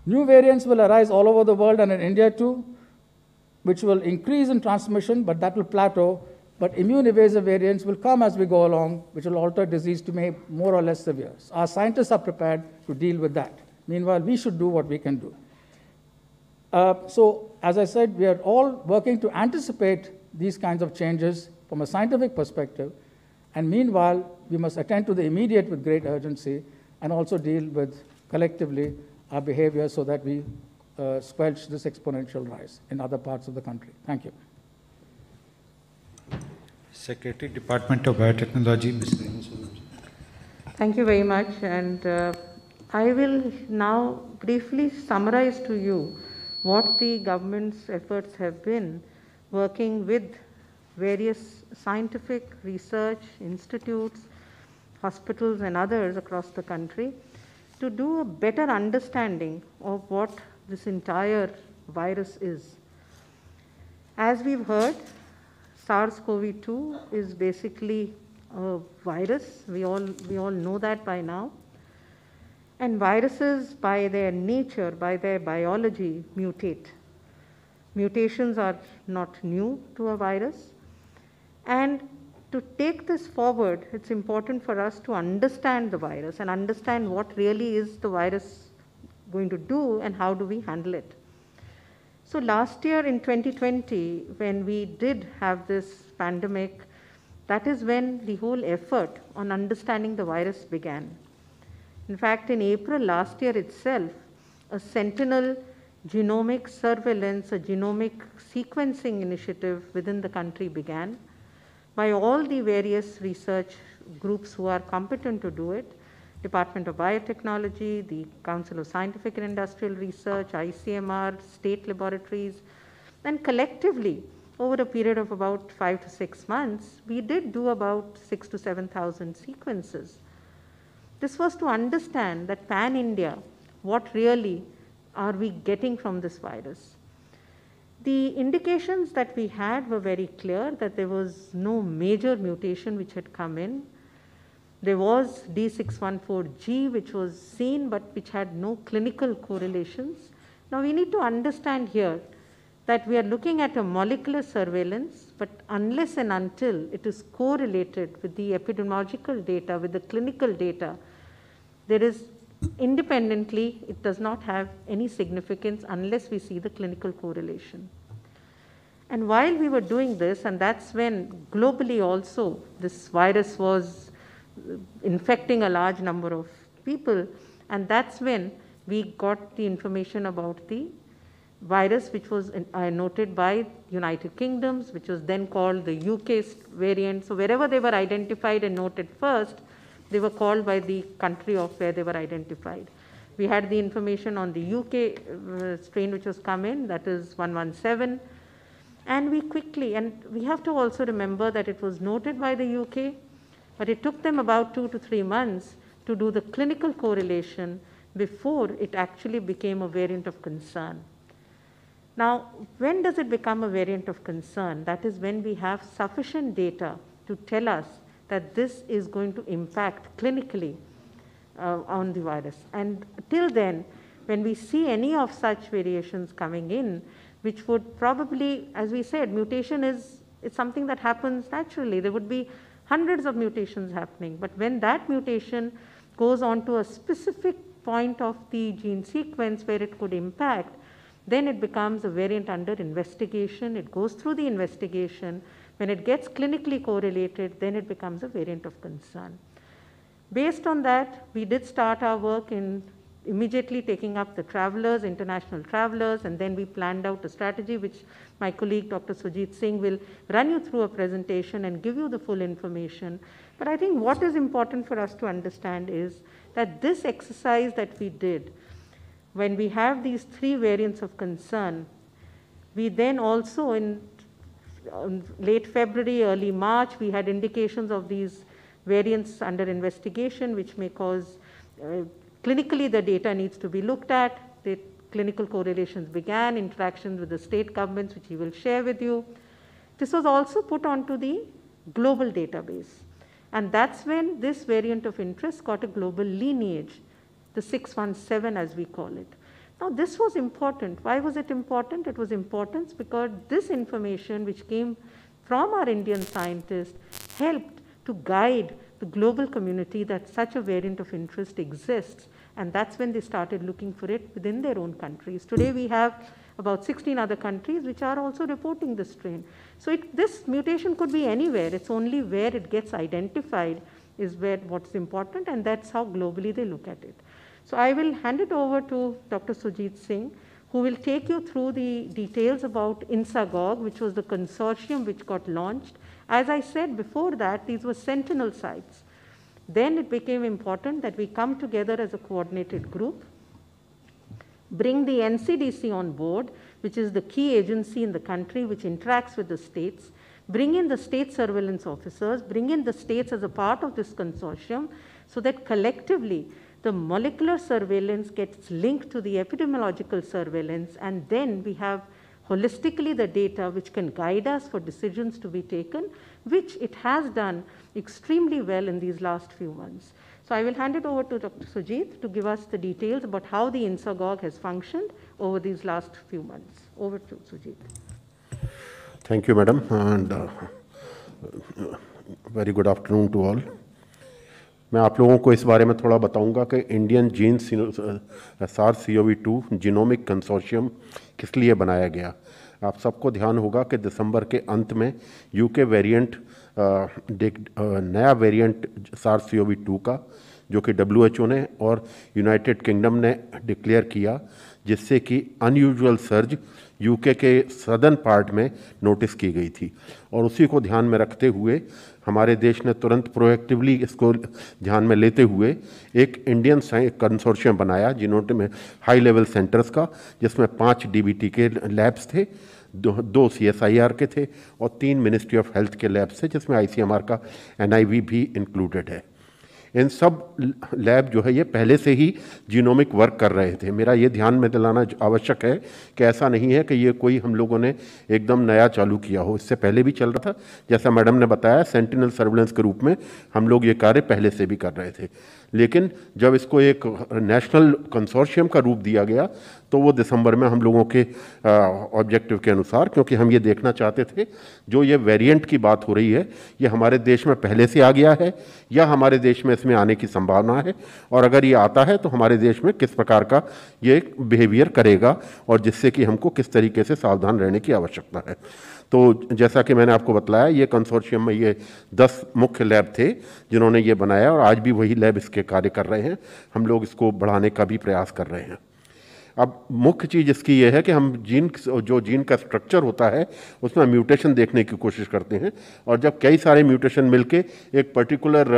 New variants will arise all over the world and in India too, which will increase in transmission, but that will plateau. But immune evasive variants will come as we go along, which will alter disease to make more or less severe. So our scientists are prepared to deal with that. Meanwhile, we should do what we can do. So as I said, we are all working to anticipate these kinds of changes from a scientific perspective. And meanwhile, we must attend to the immediate with great urgency and also deal with collectively our behavior so that we squelch this exponential rise in other parts of the country. Thank you. Secretary, Department of Biotechnology, Ms. Renu Swarup. Thank you very much. And I will now briefly summarize to you what the government's efforts have been working with various scientific research institutes, hospitals and others across the country to do a better understanding of what this entire virus is. As we've heard, SARS-CoV-2 is basically a virus. We all know that by now. And viruses, by their nature, by their biology, mutate. Mutations are not new to a virus. And to take this forward, it's important for us to understand the virus and understand what really is the virus going to do and how do we handle it. So last year in 2020, when we did have this pandemic, that is when the whole effort on understanding the virus began. In fact, in April last year itself, a Sentinel genomic surveillance, a genomic sequencing initiative within the country began by all the various research groups who are competent to do it, Department of Biotechnology, the Council of Scientific and Industrial Research, ICMR, state laboratories, and collectively, over a period of about 5 to 6 months, we did do about 6,000 to 7,000 sequences. This was to understand that pan-India, what really are we getting from this virus? The indications that we had were very clear that there was no major mutation which had come in. There was D614G which was seen but which had no clinical correlations. Now we need to understand here that we are looking at a molecular surveillance, but unless and until it is correlated with the epidemiological data, with the clinical data, there is independently, it does not have any significance unless we see the clinical correlation. And while we were doing this, and that's when globally also this virus was infecting a large number of people, and that's when we got the information about the virus, which was noted by United Kingdoms, which was then called the UK variant. So wherever they were identified and noted first, they were called by the country of where they were identified. We had the information on the UK strain which was come in, that is 117. And we quickly, and we have to also remember that it was noted by the UK, but it took them about 2 to 3 months to do the clinical correlation before it actually became a variant of concern. Now, when does it become a variant of concern? That is when we have sufficient data to tell us that this is going to impact clinically on the virus. And till then, when we see any of such variations coming in, which would probably, as we said, mutation is something that happens naturally. There would be hundreds of mutations happening. But when that mutation goes on to a specific point of the gene sequence where it could impact, then it becomes a variant under investigation. It goes through the investigation. When it gets clinically correlated, then it becomes a variant of concern. Based on that, we did start our work in immediately taking up the travelers, international travelers, and then we planned out a strategy which my colleague Dr. Sujit Singh will run you through a presentation and give you the full information. But I think what is important for us to understand is that this exercise that we did, when we have these 3 variants of concern, we then also in late February, early March, we had indications of these variants under investigation, which may cause, clinically the data needs to be looked at. The clinical correlations began, interactions with the state governments, which he will share with you. This was also put onto the global database. And that's when this variant of interest got a global lineage, the 617 as we call it. Now this was important. Why was it important? It was important because this information which came from our Indian scientists helped to guide the global community that such a variant of interest exists. And that's when they started looking for it within their own countries. Today we have about 16 other countries which are also reporting this strain. So this mutation could be anywhere. It's only where it gets identified is where what's important, and that's how globally they look at it. So I will hand it over to Dr. Sujit Singh, who will take you through the details about INSAGOG, which was the consortium which got launched. As I said before that, these were sentinel sites. Then it became important that we come together as a coordinated group, bring the NCDC on board, which is the key agency in the country which interacts with the states, bring in the state surveillance officers, bring in the states as a part of this consortium, so that collectively the molecular surveillance gets linked to the epidemiological surveillance, and then we have holistically the data which can guide us for decisions to be taken, which it has done extremely well in these last few months. So I will hand it over to Dr. Sujit to give us the details about how the INSAGOG has functioned over these last few months. Over to Sujit. Thank you, madam, and very good afternoon to all. मैं आप लोगों को इस बारे में थोड़ा बताऊंगा कि Indian gene SARS-CoV-2 genomic consortium किस लिए बनाया गया। आप सबको ध्यान होगा कि दिसंबर के अंत में यूके वेरिएंट नया वेरिएंट SARS-CoV-2 का, जो कि WHO ने और यूनाइटेड किंगडम ने डिक्लेयर किया, जिससे कि अनयूजुअल सर्ज यूके के सदर्न पार्ट में नोटिस की गई थी। और उसी को ध्यान में रखते हुए हमारे देश ने तुरंत प्रोएक्टिवली इसको ध्यान में लेते हुए एक इंडियन कंसोर्शियम बनाया, जिन्होंने में हाई लेवल सेंटर्स का, जिसमें 5 DBT के लैब्स थे, 2 CSIR के थे और 3 मिनिस्ट्री ऑफ हेल्थ के लैब्स थे, जिसमें ICMR का NIV भी इंक्लूडेड है। इन सब लैब जो है ये पहले से ही जीनोमिक वर्क कर रहे थे। मेरा ये ध्यान में दिलाना आवश्यक है कि ऐसा नहीं है कि ये कोई हम लोगों ने एकदम नया चालू किया हो, इससे पहले भी चल रहा था। जैसा मैडम ने बताया, सेंटिनल सर्वेलेंस के रूप में हम लोग ये कार्य पहले से भी कर रहे थे। लेकिन जब इसको एक नेशनल कंसोर्शियम का रूप दिया गया तो वो दिसंबर में हम लोगों के ऑब्जेक्टिव के अनुसार, क्योंकि हम ये देखना चाहते थे जो ये वेरिएंट की बात हो रही है ये हमारे देश में पहले से आ गया है या हमारे देश में इसमें आने की संभावना है, और अगर ये आता है तो हमारे देश में किस प्रकार का ये बिहेवियर करेगा और जिससे कि हमको किस तरीके से सावधान रहने की आवश्यकता है। तो जैसा कि मैंने आपको बतलाया, ये कंसोर्शियम में ये 10 मुख्य लैब थे जिन्होंने ये बनाया और आज भी वही लैब इसके कार्य कर रहे हैं। हम लोग इसको बढ़ाने का भी प्रयास कर रहे हैं। अब मुख्य चीज़ इसकी ये है कि हम जो जीन का स्ट्रक्चर होता है उसमें म्यूटेशन देखने की कोशिश करते हैं, और जब कई सारे म्यूटेशन मिलके एक पर्टिकुलर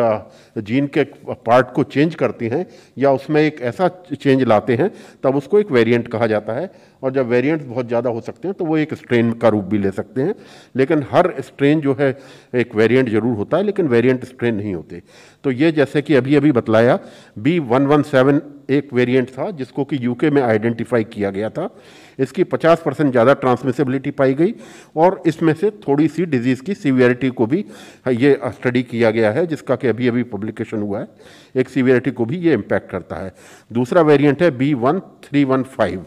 जीन के पार्ट को चेंज करती हैं या उसमें एक ऐसा चेंज लाते हैं तब उसको एक वेरिएंट कहा जाता है। और जब वेरिएंट्स बहुत ज़्यादा हो सकते हैं तो वो एक स्ट्रेन का रूप भी ले सकते हैं, लेकिन हर स्ट्रेन जो है एक वेरिएंट जरूर होता है, लेकिन वेरिएंट स्ट्रेन नहीं होते। तो ये जैसे कि अभी अभी बतलाया, B117 एक वेरिएंट था जिसको कि यूके में आइडेंटिफाई किया गया था। इसकी 50% ज़्यादा ट्रांसमिसिबिलिटी पाई गई और इसमें से थोड़ी सी डिजीज़ की सीवियरिटी को भी ये स्टडी किया गया है, जिसका कि अभी अभी पब्लिकेशन हुआ है। एक सीवियरिटी को भी ये इम्पैक्ट करता है। दूसरा वेरिएंट है B1315।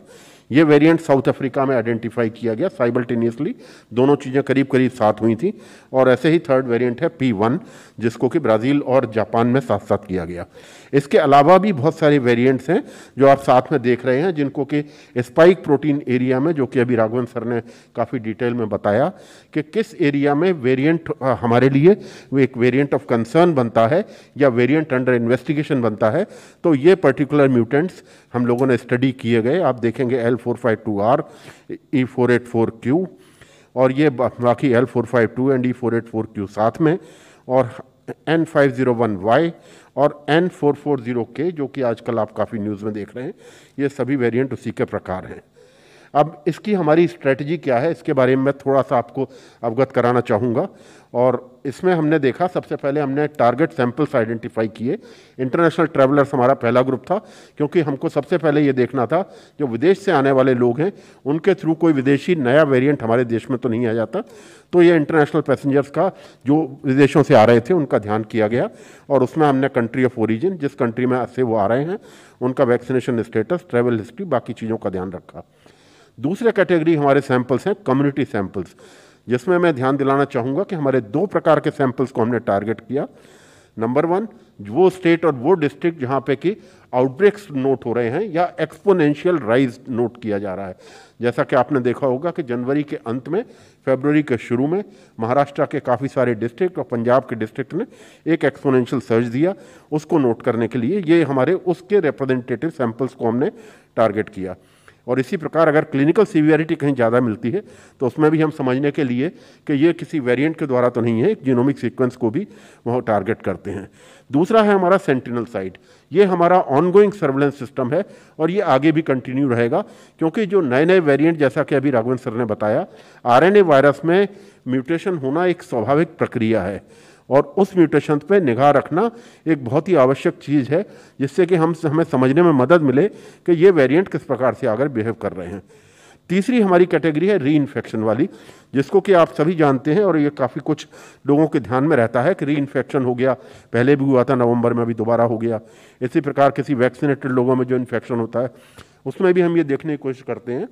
ये वेरिएंट साउथ अफ्रीका में आइडेंटिफाई किया गया साइमल्टेनियसली, दोनों चीज़ें करीब करीब साथ हुई थी। और ऐसे ही थर्ड वेरिएंट है P1 जिसको कि ब्राज़ील और जापान में साथ साथ किया गया। इसके अलावा भी बहुत सारे वेरिएंट्स हैं जो आप साथ में देख रहे हैं, जिनको कि स्पाइक प्रोटीन एरिया में, जो कि अभी राघवन सर ने काफ़ी डिटेल में बताया कि किस एरिया में वेरिएंट हमारे लिए वो एक वेरिएंट ऑफ कंसर्न बनता है या वेरिएंट अंडर इन्वेस्टिगेशन बनता है। तो ये पर्टिकुलर म्यूटेंट्स हम लोगों ने स्टडी किए गए। आप देखेंगे L452R, E484Q और ये बाकी L452 एंड E484Q साथ में, और N501Y और N440K जो कि आजकल आप काफ़ी न्यूज़ में देख रहे हैं। ये सभी वेरिएंट उसी के प्रकार हैं। अब इसकी हमारी स्ट्रेटजी क्या है, इसके बारे में मैं थोड़ा सा आपको अवगत कराना चाहूँगा। और इसमें हमने देखा, सबसे पहले हमने टारगेट सैंपल्स आइडेंटिफाई किए। इंटरनेशनल ट्रैवलर्स हमारा पहला ग्रुप था, क्योंकि हमको सबसे पहले ये देखना था जो विदेश से आने वाले लोग हैं उनके थ्रू कोई विदेशी नया वेरिएंट हमारे देश में तो नहीं आ जाता। तो ये इंटरनेशनल पैसेंजर्स का जो विदेशों से आ रहे थे उनका ध्यान किया गया, और उसमें हमने कंट्री ऑफ ओरिजिन, जिस कंट्री में से वो आ रहे हैं, उनका वैक्सीनेशन स्टेटस, ट्रैवल हिस्ट्री, बाकी चीज़ों का ध्यान रखा। दूसरे कैटेगरी हमारे सैंपल्स हैं कम्युनिटी सैंपल्स, जिसमें मैं ध्यान दिलाना चाहूँगा कि हमारे 2 प्रकार के सैंपल्स को हमने टारगेट किया। नंबर 1, वो स्टेट और वो डिस्ट्रिक्ट जहाँ पे कि आउटब्रेक्स नोट हो रहे हैं या एक्सपोनेंशियल राइज नोट किया जा रहा है। जैसा कि आपने देखा होगा कि जनवरी के अंत में, फरवरी के शुरू में महाराष्ट्र के काफ़ी सारे डिस्ट्रिक्ट और पंजाब के डिस्ट्रिक्ट ने एक एक्सपोनेंशियल सर्ज दिया। उसको नोट करने के लिए ये हमारे उसके रिप्रेजेंटेटिव सैंपल्स को हमने टारगेट किया। और इसी प्रकार अगर क्लिनिकल सीवियरिटी कहीं ज़्यादा मिलती है तो उसमें भी हम समझने के लिए कि ये किसी वेरिएंट के द्वारा तो नहीं है, एक जीनोमिक सीक्वेंस को भी वह टारगेट करते हैं। दूसरा है हमारा सेंटिनल साइट। ये हमारा ऑनगोइंग सर्वेलेंस सिस्टम है और ये आगे भी कंटिन्यू रहेगा, क्योंकि जो नए नए वेरिएंट, जैसा कि अभी राघवन सर ने बताया, आरएनए वायरस में म्यूटेशन होना एक स्वाभाविक प्रक्रिया है और उस म्यूटेशन पे निगाह रखना एक बहुत ही आवश्यक चीज़ है, जिससे कि हमें समझने में मदद मिले कि ये वेरिएंट किस प्रकार से आगे बिहेव कर रहे हैं। तीसरी हमारी कैटेगरी है री इन्फेक्शन वाली, जिसको कि आप सभी जानते हैं और ये काफ़ी कुछ लोगों के ध्यान में रहता है कि री इन्फेक्शन हो गया, पहले भी हुआ था नवंबर में, अभी दोबारा हो गया। इसी प्रकार किसी वैक्सीनेटेड लोगों में जो इन्फेक्शन होता है उसमें भी हम ये देखने की कोशिश करते हैं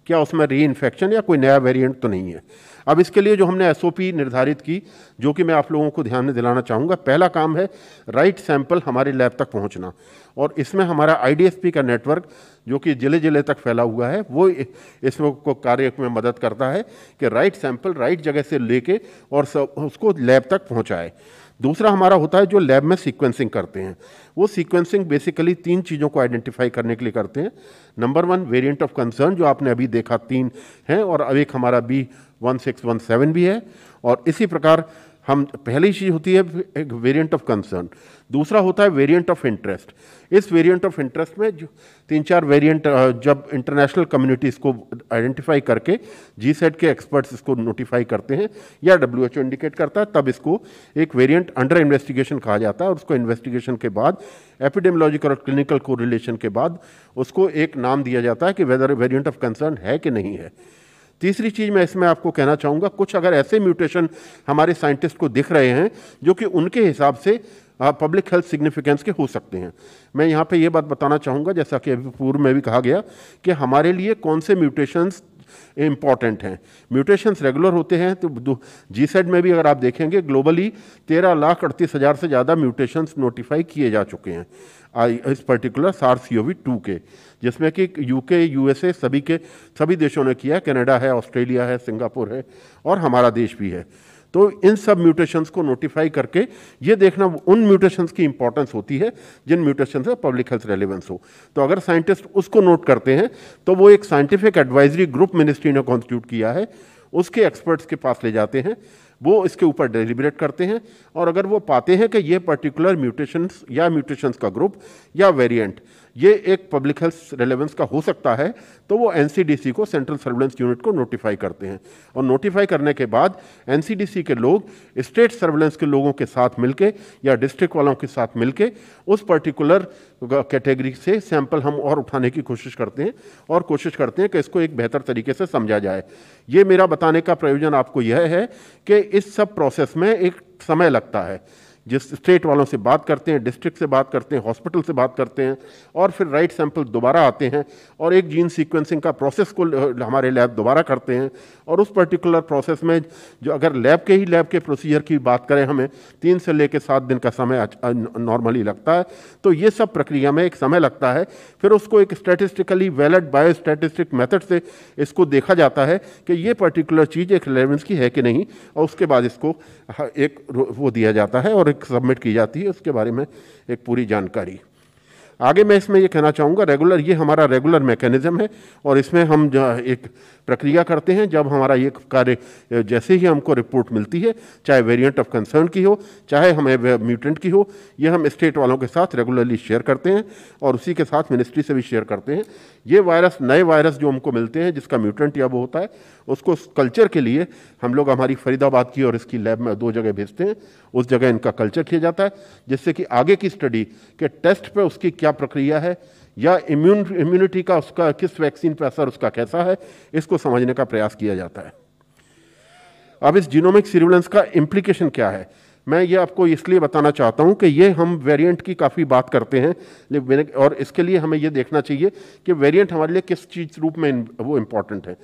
क्या उसमें री इन्फेक्शन या कोई नया वेरिएंट तो नहीं है। अब इसके लिए जो हमने एसओपी निर्धारित की, जो कि मैं आप लोगों को ध्यान में दिलाना चाहूँगा, पहला काम है राइट सैंपल हमारे लैब तक पहुँचना, और इसमें हमारा आईडीएसपी का नेटवर्क जो कि जिले जिले तक फैला हुआ है वो इसमें को कार्य में मदद करता है कि राइट सैंपल राइट जगह से लेके और उसको लैब तक पहुँचाए। दूसरा हमारा होता है जो लैब में सीक्वेंसिंग करते हैं, वो सीक्वेंसिंग बेसिकली 3 चीज़ों को आइडेंटिफाई करने के लिए करते हैं। नंबर 1 वेरिएंट ऑफ कंसर्न, जो आपने अभी देखा 3 हैं, और अब एक हमारा B1617 भी है। और इसी प्रकार हम पहली चीज़ होती है एक वेरिएंट ऑफ कंसर्न, दूसरा होता है वेरिएंट ऑफ इंटरेस्ट। इस वेरिएंट ऑफ इंटरेस्ट में जो 3-4 वेरिएंट जब इंटरनेशनल कम्युनिटी इसको आइडेंटिफाई करके जीसेट के एक्सपर्ट्स इसको नोटिफाई करते हैं या WHO इंडिकेट करता है, तब इसको एक वेरिएंट अंडर इन्वेस्टिगेशन कहा जाता है। और उसको इन्वेस्टिगेशन के बाद एपिडेमियोलॉजिकल और क्लिनिकल कोरिलेशन के बाद उसको एक नाम दिया जाता है कि वेदर वेरिएंट ऑफ कंसर्न है कि नहीं है। तीसरी चीज़ मैं इसमें आपको कहना चाहूँगा, कुछ अगर ऐसे म्यूटेशन हमारे साइंटिस्ट को दिख रहे हैं जो कि उनके हिसाब से पब्लिक हेल्थ सिग्निफिकेंस के हो सकते हैं। मैं यहाँ पे ये बात बताना चाहूँगा, जैसा कि अभी पूर्व में भी कहा गया, कि हमारे लिए कौन से म्यूटेशंस इम्पॉर्टेंट हैं। म्यूटेशंस रेगुलर होते हैं तो जीसैड में भी अगर आप देखेंगे ग्लोबली 13,38,000 से ज़्यादा म्यूटेशंस नोटिफाई किए जा चुके हैं इस पर्टिकुलर SARS-CoV-2 के, जिसमें कि यूके, यूएसए सभी देशों ने किया, कनाडा है, ऑस्ट्रेलिया है, सिंगापुर है और हमारा देश भी है। तो इन सब म्यूटेशंस को नोटिफाई करके ये देखना उन म्यूटेशंस की इंपॉर्टेंस होती है जिन म्यूटेशंस में पब्लिक हेल्थ रेलेवेंस हो। तो अगर साइंटिस्ट उसको नोट करते हैं तो वो एक साइंटिफिक एडवाइजरी ग्रुप मिनिस्ट्री ने कॉन्स्टिट्यूट किया है, उसके एक्सपर्ट्स के पास ले जाते हैं, वो इसके ऊपर डेलिब्रेट करते हैं और अगर वो पाते हैं कि ये पर्टिकुलर म्यूटेशंस या म्यूटेशंस का ग्रुप या वेरिएंट ये एक पब्लिक हेल्थ रेलेवेंस का हो सकता है तो वो एनसीडीसी को, सेंट्रल सर्विलेंस यूनिट को नोटिफाई करते हैं और नोटिफाई करने के बाद एनसीडीसी के लोग स्टेट सर्विलेंस के लोगों के साथ मिलके या डिस्ट्रिक्ट वालों के साथ मिलके उस पर्टिकुलर कैटेगरी से सैंपल हम और उठाने की कोशिश करते हैं और कोशिश करते हैं कि इसको एक बेहतर तरीके से समझा जाए। ये मेरा बताने का प्रयोजन आपको यह है कि इस सब प्रोसेस में एक समय लगता है। जिस स्टेट वालों से बात करते हैं, डिस्ट्रिक्ट से बात करते हैं, हॉस्पिटल से बात करते हैं और फिर राइट सैंपल दोबारा आते हैं और एक जीन सीक्वेंसिंग का प्रोसेस को हमारे लैब दोबारा करते हैं और उस पर्टिकुलर प्रोसेस में जो अगर लैब के प्रोसीजर की बात करें हमें 3 से लेकर 7 दिन का समय नॉर्मली लगता है। तो ये सब प्रक्रिया में एक समय लगता है। फिर उसको एक स्टैटिस्टिकली वैलिड बायोस्टैटिस्टिक मेथड से इसको देखा जाता है कि ये पर्टिकुलर चीज़ एक रेलेवेंस की है कि नहीं और उसके बाद इसको एक वो दिया जाता है और एक सबमिट की जाती है, उसके बारे में एक पूरी जानकारी। आगे मैं इसमें ये कहना चाहूँगा, रेगुलर ये हमारा रेगुलर मैकेनिज्म है और इसमें हम जो एक प्रक्रिया करते हैं जब हमारा ये कार्य जैसे ही हमको रिपोर्ट मिलती है, चाहे वेरिएंट ऑफ कंसर्न की हो चाहे हमें म्यूटेंट की हो, ये हम स्टेट वालों के साथ रेगुलरली शेयर करते हैं और उसी के साथ मिनिस्ट्री से भी शेयर करते हैं। ये वायरस, नए वायरस जो हमको मिलते हैं जिसका म्यूटेंट या वो होता है, उसको कल्चर के लिए हम लोग हमारी फरीदाबाद की और इसकी लैब में 2 जगह भेजते हैं। उस जगह इनका कल्चर किया जाता है जिससे कि आगे की स्टडी के टेस्ट पे उसकी क्या प्रक्रिया है या इम्यूनिटी का उसका किस वैक्सीन पर असर उसका कैसा है, इसको समझने का प्रयास किया जाता है। अब इस जीनोमिक सर्विलेंस का इम्प्लीकेशन क्या है, मैं ये आपको इसलिए बताना चाहता हूँ कि ये हम वेरिएंट की काफ़ी बात करते हैं और इसके लिए हमें ये देखना चाहिए कि वेरिएंट हमारे लिए किस चीज़ रूप में वो इम्पॉर्टेंट है।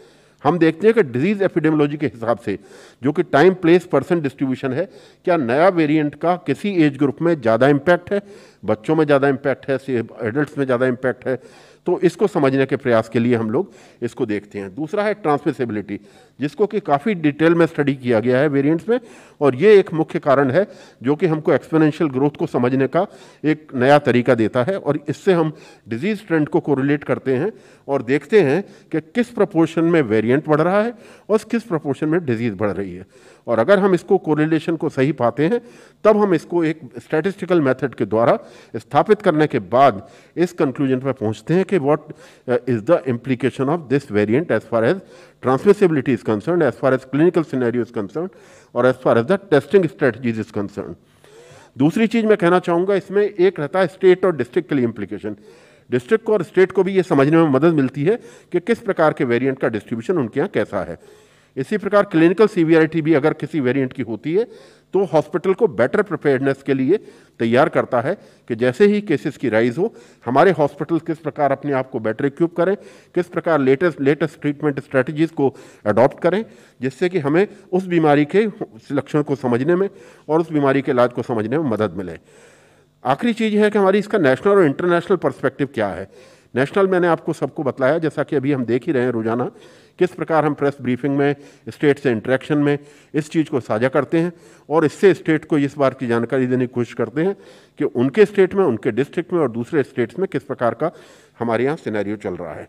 हम देखते हैं कि डिजीज़ एपिडेमियोलॉजी के हिसाब से जो कि टाइम प्लेस पर्सन डिस्ट्रीब्यूशन है, क्या नया वेरिएंट का किसी एज ग्रुप में ज़्यादा इम्पैक्ट है, बच्चों में ज़्यादा इम्पैक्ट है, एडल्ट्स में ज़्यादा इम्पैक्ट है। तो इसको समझने के प्रयास के लिए हम लोग इसको देखते हैं। दूसरा है ट्रांसमिसिबिलिटी, जिसको कि काफ़ी डिटेल में स्टडी किया गया है वेरिएंट्स में और ये एक मुख्य कारण है जो कि हमको एक्सपोनेंशियल ग्रोथ को समझने का एक नया तरीका देता है और इससे हम डिजीज़ ट्रेंड को कोरिलेट करते हैं और देखते हैं कि किस प्रपोर्शन में वेरिएंट बढ़ रहा है और किस प्रपोर्शन में डिजीज़ बढ़ रही है। और अगर हम इसको कोरिलेशन को सही पाते हैं तब हम इसको एक स्टैटिस्टिकल मेथड के द्वारा स्थापित करने के बाद इस कंक्लूजन पर पहुंचते हैं कि what is the implication of this variant as far as transmissibility is concerned, as far as clinical scenario is concerned और as far as the testing strategies is concerned। दूसरी चीज़ मैं कहना चाहूँगा, इसमें एक रहता है स्टेट और डिस्ट्रिक्ट के लिए इम्प्लीकेशन। डिस्ट्रिक्ट को और स्टेट को भी ये समझने में मदद मिलती है कि किस प्रकार के वेरिएंट का डिस्ट्रीब्यूशन उनके यहाँ कैसा है। इसी प्रकार क्लिनिकल सीवियरिटी भी अगर किसी वेरिएंट की होती है तो हॉस्पिटल को बेटर प्रिपेयर्डनेस के लिए तैयार करता है कि जैसे ही केसेस की राइज हो हमारे हॉस्पिटल किस प्रकार अपने आप को बेटर इक्विप करें, किस प्रकार लेटेस्ट ट्रीटमेंट स्ट्रैटेजीज को अडॉप्ट करें, जिससे कि हमें उस बीमारी के लक्षण को समझने में और उस बीमारी के इलाज को समझने में मदद मिले। आखिरी चीज़ है कि हमारी इसका नेशनल और इंटरनेशनल पर्सपेक्टिव क्या है। नेशनल मैंने आपको सबको बताया, जैसा कि अभी हम देख ही रहे हैं रोजाना किस प्रकार हम प्रेस ब्रीफिंग में स्टेट से इंटरेक्शन में इस चीज़ को साझा करते हैं और इससे स्टेट को इस बार की जानकारी देने की कोशिश करते हैं कि उनके स्टेट में, उनके डिस्ट्रिक्ट में और दूसरे स्टेट्स में किस प्रकार का हमारे यहाँ सिनेरियो चल रहा है।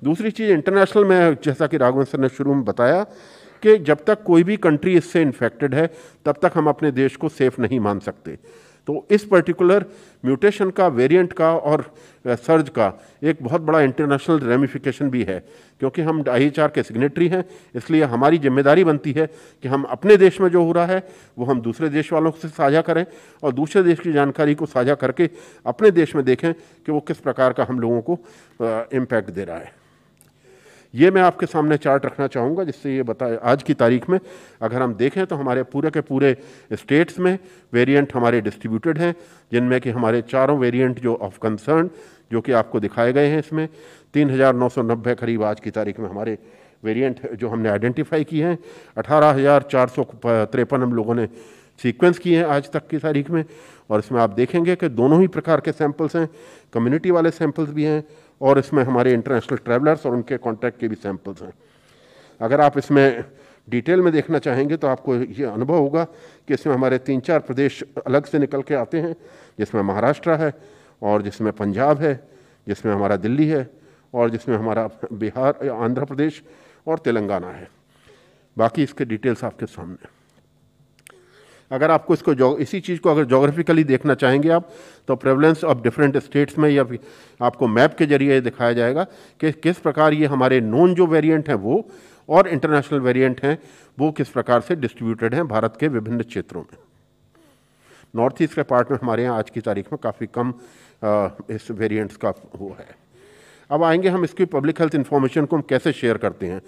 दूसरी चीज़ इंटरनेशनल में, जैसा कि राघवन सर ने शुरू में बताया कि जब तक कोई भी कंट्री इससे इन्फेक्टेड है तब तक हम अपने देश को सेफ नहीं मान सकते। तो इस पर्टिकुलर म्यूटेशन का, वेरिएंट का और सर्ज का एक बहुत बड़ा इंटरनेशनल रेमिफिकेशन भी है, क्योंकि हम IHR के सिग्नेटरी हैं। इसलिए हमारी जिम्मेदारी बनती है कि हम अपने देश में जो हो रहा है वो हम दूसरे देश वालों से साझा करें और दूसरे देश की जानकारी को साझा करके अपने देश में देखें कि वो किस प्रकार का हम लोगों को इम्पैक्ट दे रहा है। ये मैं आपके सामने चार्ट रखना चाहूँगा जिससे ये बताए आज की तारीख में अगर हम देखें तो हमारे पूरे के पूरे स्टेट्स में वेरिएंट हमारे डिस्ट्रीब्यूटेड हैं, जिनमें कि हमारे चारों वेरिएंट जो ऑफ कंसर्न जो कि आपको दिखाए गए हैं, इसमें 3,990 करीब आज की तारीख में हमारे वेरिएंट जो हमने आइडेंटिफाई किए हैं। 18,453 हम लोगों ने सीक्वेंस किए हैं आज तक की तारीख में, और इसमें आप देखेंगे कि दोनों ही प्रकार के सैंपल्स हैं, कम्युनिटी वाले सैंपल्स भी हैं और इसमें हमारे इंटरनेशनल ट्रैवलर्स और उनके कॉन्टैक्ट के भी सैंपल्स हैं। अगर आप इसमें डिटेल में देखना चाहेंगे तो आपको ये अनुभव होगा कि इसमें हमारे 3-4 प्रदेश अलग से निकल के आते हैं, जिसमें महाराष्ट्र है और जिसमें पंजाब है, जिसमें हमारा दिल्ली है और जिसमें हमारा बिहार, आंध्र प्रदेश और तेलंगाना है। बाकी इसके डिटेल्स आपके सामने। अगर आपको इसको इसी चीज़ को अगर जोग्राफिकली देखना चाहेंगे आप, तो प्रेवलेंस ऑफ डिफरेंट स्टेट्स में या फिर आपको मैप के जरिए दिखाया जाएगा कि किस प्रकार ये हमारे नोन जो वेरिएंट हैं वो और इंटरनेशनल वेरिएंट हैं वो किस प्रकार से डिस्ट्रीब्यूटेड हैं भारत के विभिन्न क्षेत्रों में। नॉर्थ ईस्ट के पार्ट में हमारे यहाँ आज की तारीख में काफ़ी कम इस वेरिएंट्स का वो है। अब आएंगे हम इसकी पब्लिक हेल्थ इन्फॉर्मेशन को हम कैसे शेयर करते हैं,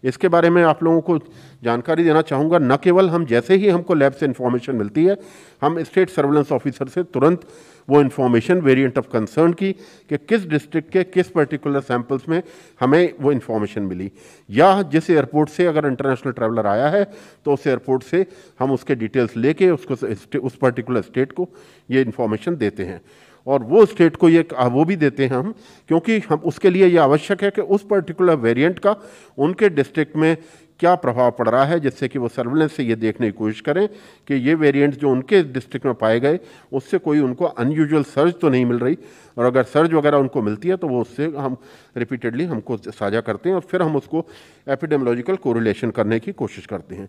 इसके बारे में आप लोगों को जानकारी देना चाहूँगा। न केवल हम जैसे ही हमको लैब से इन्फॉर्मेशन मिलती है, हम स्टेट सर्वेलेंस ऑफिसर से तुरंत वो इन्फॉर्मेशन वेरिएंट ऑफ कंसर्न की कि किस डिस्ट्रिक्ट के किस पर्टिकुलर सैंपल्स में हमें वो इन्फॉर्मेशन मिली, या जिस एयरपोर्ट से अगर इंटरनेशनल ट्रैवलर आया है तो उस एयरपोर्ट से हम उसके डिटेल्स लेके उसको उस पर्टिकुलर स्टेट को ये इन्फॉर्मेशन देते हैं। और वो स्टेट को ये वो भी देते हैं हम, क्योंकि हम उसके लिए ये आवश्यक है कि उस पर्टिकुलर वेरिएंट का उनके डिस्ट्रिक्ट में क्या प्रभाव पड़ रहा है, जिससे कि वो सर्वेलेंस से ये देखने की कोशिश करें कि ये वेरिएंट जो उनके डिस्ट्रिक्ट में पाए गए उससे कोई उनको अनयूजुअल सर्ज तो नहीं मिल रही, और अगर सर्ज वगैरह उनको मिलती है तो वो उससे हम रिपीटेडली हमको साझा करते हैं और फिर हम उसको एपिडेमियोलॉजिकल कोरिलेशन करने की कोशिश करते हैं।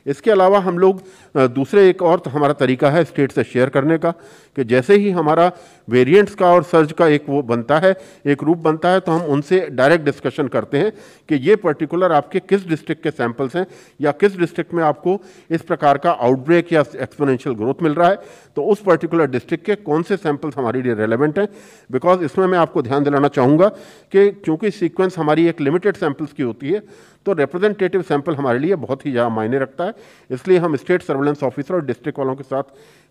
इसके अलावा हम लोग दूसरे एक और हमारा तरीका है स्टेट से शेयर करने का कि जैसे ही हमारा वेरिएंट्स का और सर्ज का एक वो बनता है, एक रूप बनता है, तो हम उनसे डायरेक्ट डिस्कशन करते हैं कि ये पर्टिकुलर आपके किस डिस्ट्रिक्ट के सैंपल्स हैं या किस डिस्ट्रिक्ट में आपको इस प्रकार का आउटब्रेक या एक्सपोनेंशियल ग्रोथ मिल रहा है, तो उस पर्टिकुलर डिस्ट्रिक्ट के कौन से सैंपल्स हमारे लिए रेलेवेंट हैं। बिकॉज इसमें मैं आपको ध्यान दिलाना चाहूँगा कि क्योंकि सीक्वेंस हमारी एक लिमिटेड सैंपल्स की होती है, तो रिप्रेजेंटेटिव सैंपल हमारे लिए बहुत ही ज़्यादा मायने रखता है। इसलिए हम स्टेट सर्वेलेंस ऑफिसर और डिस्ट्रिक्ट वालों के साथ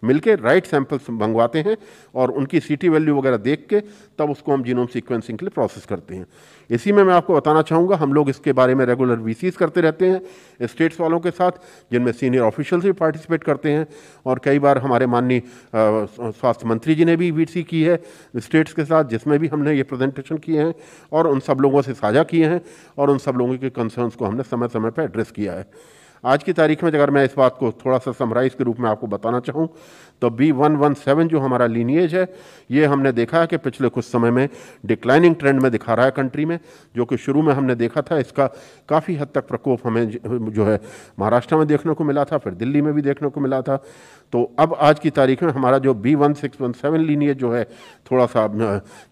मिलकर राइट सैंपल्स मंगवाते हैं और उनकी सीटी वैल्यू वगैरह देख के तब उसको हम जीनोम सीक्वेंसिंग के लिए प्रोसेस करते हैं। इसी में मैं आपको बताना चाहूँगा, हम लोग इसके बारे में रेगुलर वीसीज करते रहते हैं स्टेट्स वालों के साथ, जिनमें सीनियर ऑफिशियल्स भी पार्टिसिपेट करते हैं, और कई बार हमारे माननीय स्वास्थ्य मंत्री जी ने भी वीसी की है स्टेट्स के साथ, जिसमें भी हमने ये प्रेजेंटेशन किए हैं और उन सब लोगों से साझा किए हैं और उन सब लोगों के कंसर्न्स को हमने समय समय पर एड्रेस किया है। आज की तारीख में अगर मैं इस बात को थोड़ा सा समराइज के रूप में आपको बताना चाहूँ तो B117 जो हमारा लीनिएज है, ये हमने देखा है कि पिछले कुछ समय में डिक्लाइनिंग ट्रेंड में दिखा रहा है कंट्री में, जो कि शुरू में हमने देखा था इसका काफ़ी हद तक प्रकोप हमें जो है महाराष्ट्र में देखने को मिला था, फिर दिल्ली में भी देखने को मिला था। तो अब आज की तारीख में हमारा जो B1617 लीनिएज जो है थोड़ा सा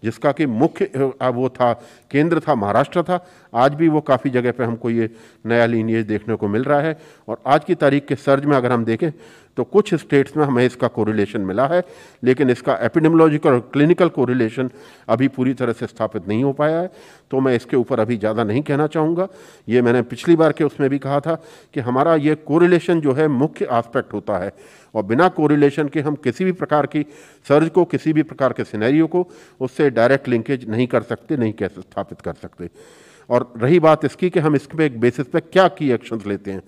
जिसका कि मुख्य वो था केंद्र था महाराष्ट्र था, आज भी वो काफ़ी जगह पे हमको ये नया लीनिएज देखने को मिल रहा है। और आज की तारीख के सर्ज में अगर हम देखें तो कुछ स्टेट्स में हमें इसका कोरिलेशन मिला है, लेकिन इसका एपिडेमियोलॉजिकल और क्लिनिकल कोरिलेशन अभी पूरी तरह से स्थापित नहीं हो पाया है, तो मैं इसके ऊपर अभी ज़्यादा नहीं कहना चाहूँगा। ये मैंने पिछली बार के उसमें भी कहा था कि हमारा ये कोरिलेशन जो है मुख्य एस्पेक्ट होता है, और बिना कोरिलेशन के हम किसी भी प्रकार की सर्ज को, किसी भी प्रकार के सिनेरियो को उससे डायरेक्ट लिंकेज नहीं कर सकते, नहीं कैसे स्थापित कर सकते। और रही बात इसकी कि हम इसके एक बेसिस पे क्या की एक्शंस लेते हैं,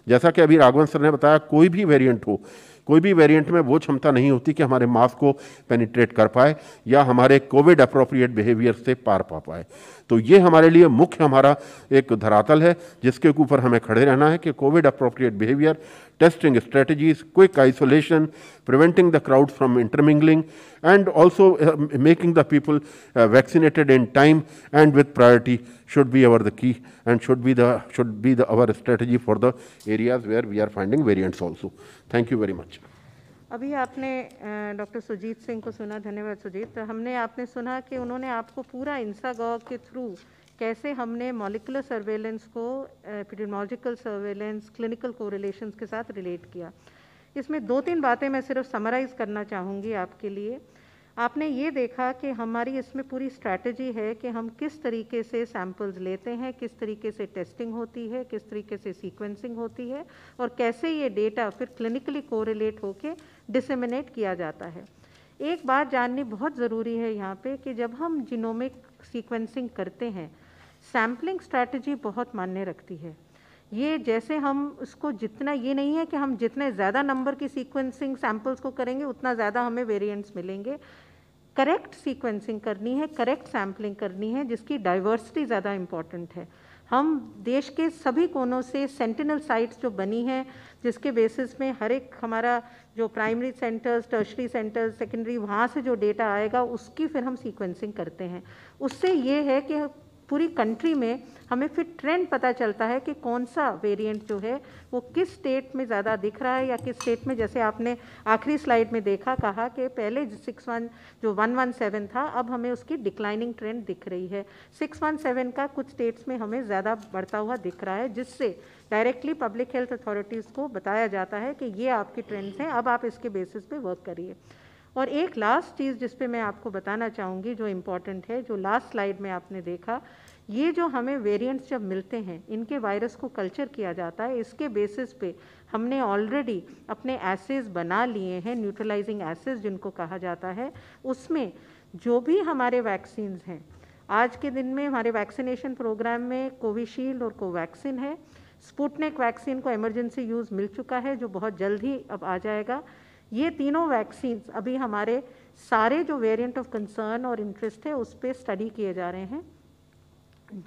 जैसा कि अभी राघवन सर ने बताया, कोई भी वेरिएंट हो, कोई भी वेरिएंट में वो क्षमता नहीं होती कि हमारे मास को पेनिट्रेट कर पाए या हमारे कोविड अप्रोप्रिएट बिहेवियर से पार पा पाए। तो ये हमारे लिए मुख्य हमारा एक धरातल है जिसके ऊपर हमें खड़े रहना है कि Covid appropriate behaviour, testing strategies, quick isolation, preventing the crowd from intermingling, and also making the people vaccinated in time and with priority should be the key, and should be our strategy for the areas where we are finding variants also. Thank you very much. अभी आपने doctor Sujit Singh को सुना, धन्यवाद सुजीत। हमने आपने सुना कि उन्होंने आपको पूरा इंसागॉग के थ्रू कैसे हमने मॉलिकुलर सर्वेलेंस को एपिडेमियोलॉजिकल सर्वेलेंस, क्लिनिकल कोरिलेशंस के साथ रिलेट किया। इसमें 2-3 बातें मैं सिर्फ समराइज़ करना चाहूँगी आपके लिए। आपने ये देखा कि हमारी इसमें पूरी स्ट्रैटेजी है कि हम किस तरीके से सैंपल्स लेते हैं, किस तरीके से टेस्टिंग होती है, किस तरीके से सीक्वेंसिंग होती है और कैसे ये डेटा फिर क्लिनिकली कोरिलेट होके डिसेमिनेट किया जाता है। एक बात जाननी बहुत ज़रूरी है यहाँ पे कि जब हम जीनोमिक सीक्वेंसिंग करते हैं, सैम्पलिंग स्ट्रैटेजी बहुत मायने रखती है। ये जैसे हम उसको जितना, ये नहीं है कि हम जितने ज़्यादा नंबर की सीक्वेंसिंग सैंपल्स को करेंगे उतना ज़्यादा हमें वेरिएंट्स मिलेंगे। करेक्ट सीक्वेंसिंग करनी है, करेक्ट सैम्पलिंग करनी है, जिसकी डाइवर्सिटी ज़्यादा इम्पॉर्टेंट है। हम देश के सभी कोनों से सेंटिनल साइट्स जो बनी हैं, जिसके बेसिस में हर एक हमारा जो primary centres, tertiary centres, secondary, वहाँ से जो डेटा आएगा उसकी फिर हम सीक्वेंसिंग करते हैं। उससे ये है कि पूरी कंट्री में हमें फिर ट्रेंड पता चलता है कि कौन सा वेरिएंट जो है वो किस स्टेट में ज़्यादा दिख रहा है या किस स्टेट में, जैसे आपने आखिरी स्लाइड में देखा, कहा कि पहले 61 जो 117 था, अब हमें उसकी डिक्लाइनिंग ट्रेंड दिख रही है। 617 का कुछ स्टेट्स में हमें ज़्यादा बढ़ता हुआ दिख रहा है, जिससे डायरेक्टली पब्लिक हेल्थ अथॉरिटीज़ को बताया जाता है कि ये आपकी ट्रेंड्स हैं, अब आप इसके बेसिस पे वर्क करिए। और एक लास्ट चीज़ जिस पे मैं आपको बताना चाहूँगी जो इम्पॉर्टेंट है, जो लास्ट स्लाइड में आपने देखा, ये जो हमें वेरिएंट्स जब मिलते हैं, इनके वायरस को कल्चर किया जाता है, इसके बेसिस पे हमने ऑलरेडी अपने एसेज बना लिए हैं, न्यूट्रलाइजिंग एसेज जिनको कहा जाता है। उसमें जो भी हमारे वैक्सीन्स हैं, आज के दिन में हमारे वैक्सीनेशन प्रोग्राम में कोविशील्ड और कोवैक्सिन है। स्पुतनिक वैक्सीन को इमरजेंसी यूज़ मिल चुका है, जो बहुत जल्द ही अब आ जाएगा। ये तीनों वैक्सीन्स अभी हमारे सारे जो वेरिएंट ऑफ कंसर्न और इंटरेस्ट है उस पर स्टडी किए जा रहे हैं।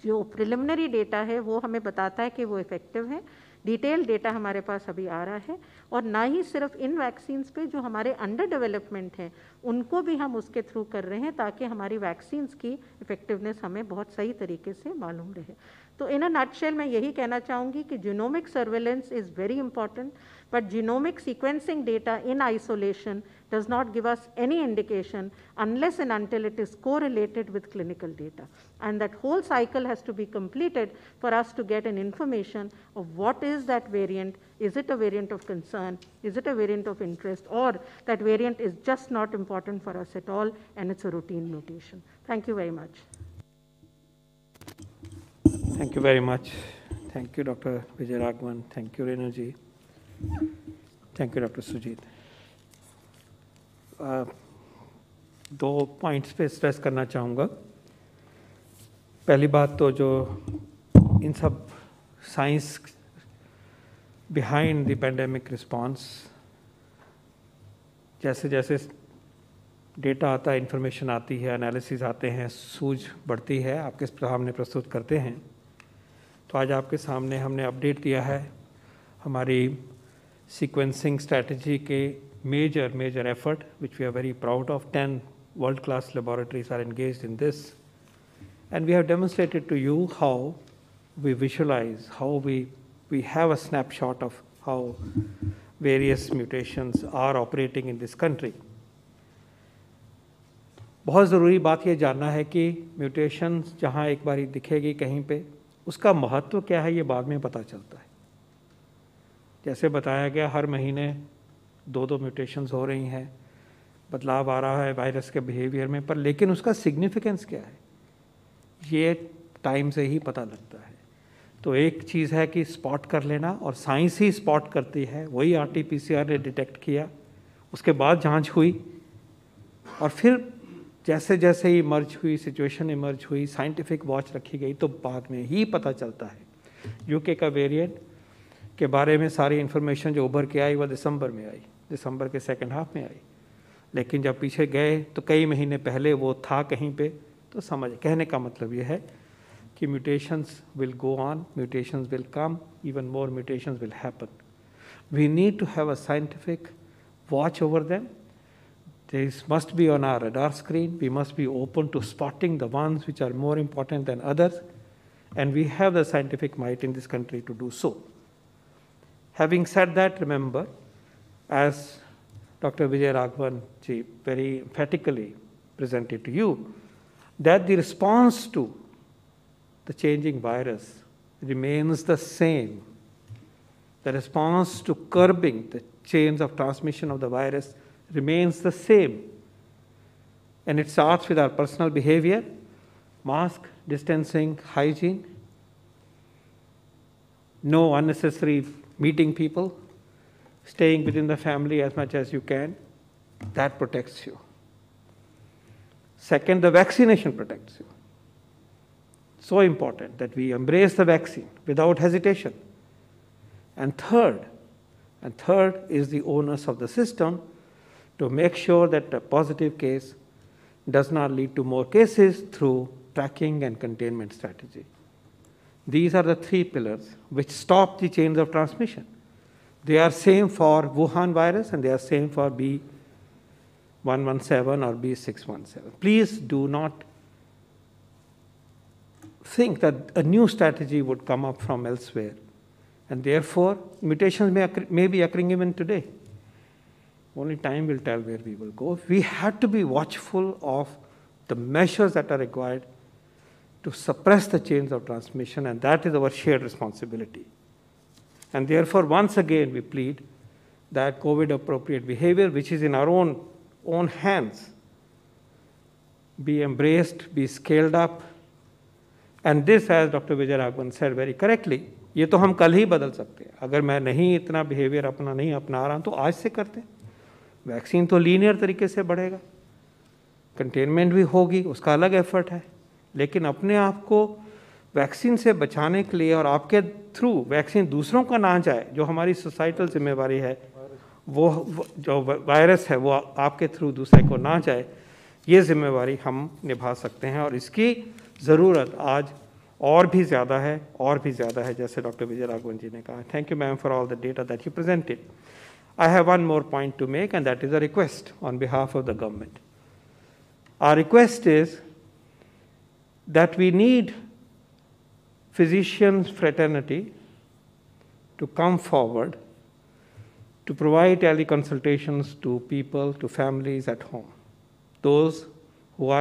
जो प्रिलिमिनरी डेटा है वो हमें बताता है कि वो इफ़ेक्टिव है। डिटेल डेटा हमारे पास अभी आ रहा है, और ना ही सिर्फ इन वैक्सीन्स पे, जो हमारे अंडर डेवलपमेंट हैं उनको भी हम उसके थ्रू कर रहे हैं, ताकि हमारी वैक्सीन्स की इफ़ेक्टिवनेस हमें बहुत सही तरीके से मालूम रहे। तो इन अ नटशेल मैं यही कहना चाहूँगी कि genomic surveillance is very important, but genomic sequencing data in isolation does not give us any indication unless and until it is correlated with clinical data. And that whole cycle has to be completed for us to get an information of what is that variant, is it a variant of concern, is it a variant of interest, or that variant is just not important for us at all and it's a routine mutation. Thank you very much. Thank you very much. Thank you, Dr. Vijayaraghavan. Thank you, Renu ji. Thank you doctor Sujit. दो points पे stress करना चाहूँगा। पहली बात तो जो इन सब science behind the pandemic response, जैसे जैसे डेटा आता है, इंफॉर्मेशन आती है, एनालिसिस आते हैं, सूझ बढ़ती है, आपके सामने प्रस्तुत करते हैं। तो आज आपके सामने हमने अपडेट दिया है हमारी sequencing strategy के major effort, which we are very proud of. 10 world-class laboratories are engaged in this, and we have demonstrated to you how we visualize, how we have a snapshot of how various mutations are operating in this country. बहुत ज़रूरी बात ये जानना है कि mutations जहाँ एक बारी दिखेगी कहीं पे, उसका महत्व क्या है ये बाद में पता चलता है। जैसे बताया गया, हर महीने 2-2 म्यूटेशंस हो रही हैं, बदलाव आ रहा है वायरस के बिहेवियर में, पर लेकिन उसका सिग्निफिकेंस क्या है ये टाइम से ही पता लगता है। तो एक चीज़ है कि स्पॉट कर लेना, और साइंस ही स्पॉट करती है। वही RT-PCR ने डिटेक्ट किया, उसके बाद जांच हुई, और फिर जैसे जैसे ही इमर्ज हुई, सिचुएशन इमर्ज हुई, साइंटिफिक वॉच रखी गई, तो बाद में ही पता चलता है। यूके का वेरिएंट के बारे में सारी इन्फॉर्मेशन जो उभर के आई वह दिसंबर में आई, दिसंबर के सेकंड हाफ में आई, लेकिन जब पीछे गए तो कई महीने पहले वो था कहीं पे। तो समझ, कहने का मतलब ये है कि mutations will go on, mutations will come, even more mutations will happen. We need to have a scientific watch over them. This must be on our radar screen. We must be open to spotting the ones which are more important than others, and we have the scientific might in this country to do so. Having said that, remember, as Dr. Vijayaraghavan ji very emphatically presented to you, that the response to the changing virus remains the same. The response to curbing the chains of transmission of the virus remains the same. And it starts with our personal behavior, mask, distancing, hygiene, no unnecessary meeting people, staying within the family as much as you can. That protects you. Second, the vaccination protects you. So important that we embrace the vaccine without hesitation. And third is the onus of the system to make sure that a positive case does not lead to more cases through tracking and containment strategy. These are the three pillars which stop the chains of transmission. They are same for Wuhan virus and they are same for B117 or B617. Please do not think that a new strategy would come up from elsewhere. And therefore, mutations may be occurring even today. Only time will tell where we will go. We have to be watchful of the measures that are required to suppress the chains of transmission, and that is our shared responsibility. And therefore, once again, we plead that COVID-appropriate behavior, which is in our own hands, be embraced, be scaled up. And this, as Dr. Vijay Raghavan said very correctly, ये तो हम कल ही बदल सकते हैं. अगर मैं नहीं इतना बिहेवियर अपना नहीं अपना रहा हूँ तो आज से करते हैं. वैक्सीन तो लीनियर तरीके से बढ़ेगा, कंटेनमेंट भी होगी, उसका अलग एफर्ट है. लेकिन अपने आप को वैक्सीन से बचाने के लिए और आपके थ्रू वैक्सीन दूसरों का ना जाए, जो हमारी सोसाइटल जिम्मेवारी है, वो जो वायरस है वो आपके थ्रू दूसरे को ना जाए, ये जिम्मेवारी हम निभा सकते हैं. और इसकी ज़रूरत आज और भी ज़्यादा है, जैसे डॉक्टर विजय राघवन जी ने कहा. Thank you ma'am for all the data that you presented. I have one more point to make, and that is a request on behalf of the government. Our request is that we need physicians fraternity to come forward to provide teleconsultations to people, to families at home. Those who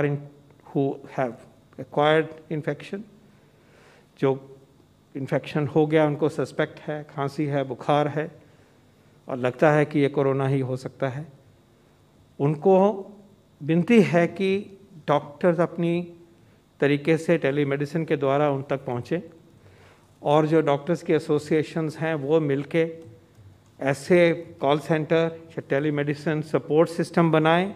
have acquired infection, जो infection हो गया, उनको suspect है, खांसी है, बुखार है, और लगता है कि ये कोरोना ही हो सकता है, उनको विनती है कि डॉक्टर्स अपनी तरीके से टेलीमेडिसिन के द्वारा उन तक पहुँचें, और जो डॉक्टर्स की एसोसिएशंस हैं वो मिलके ऐसे कॉल सेंटर या टेलीमेडिसिन सपोर्ट सिस्टम बनाएं.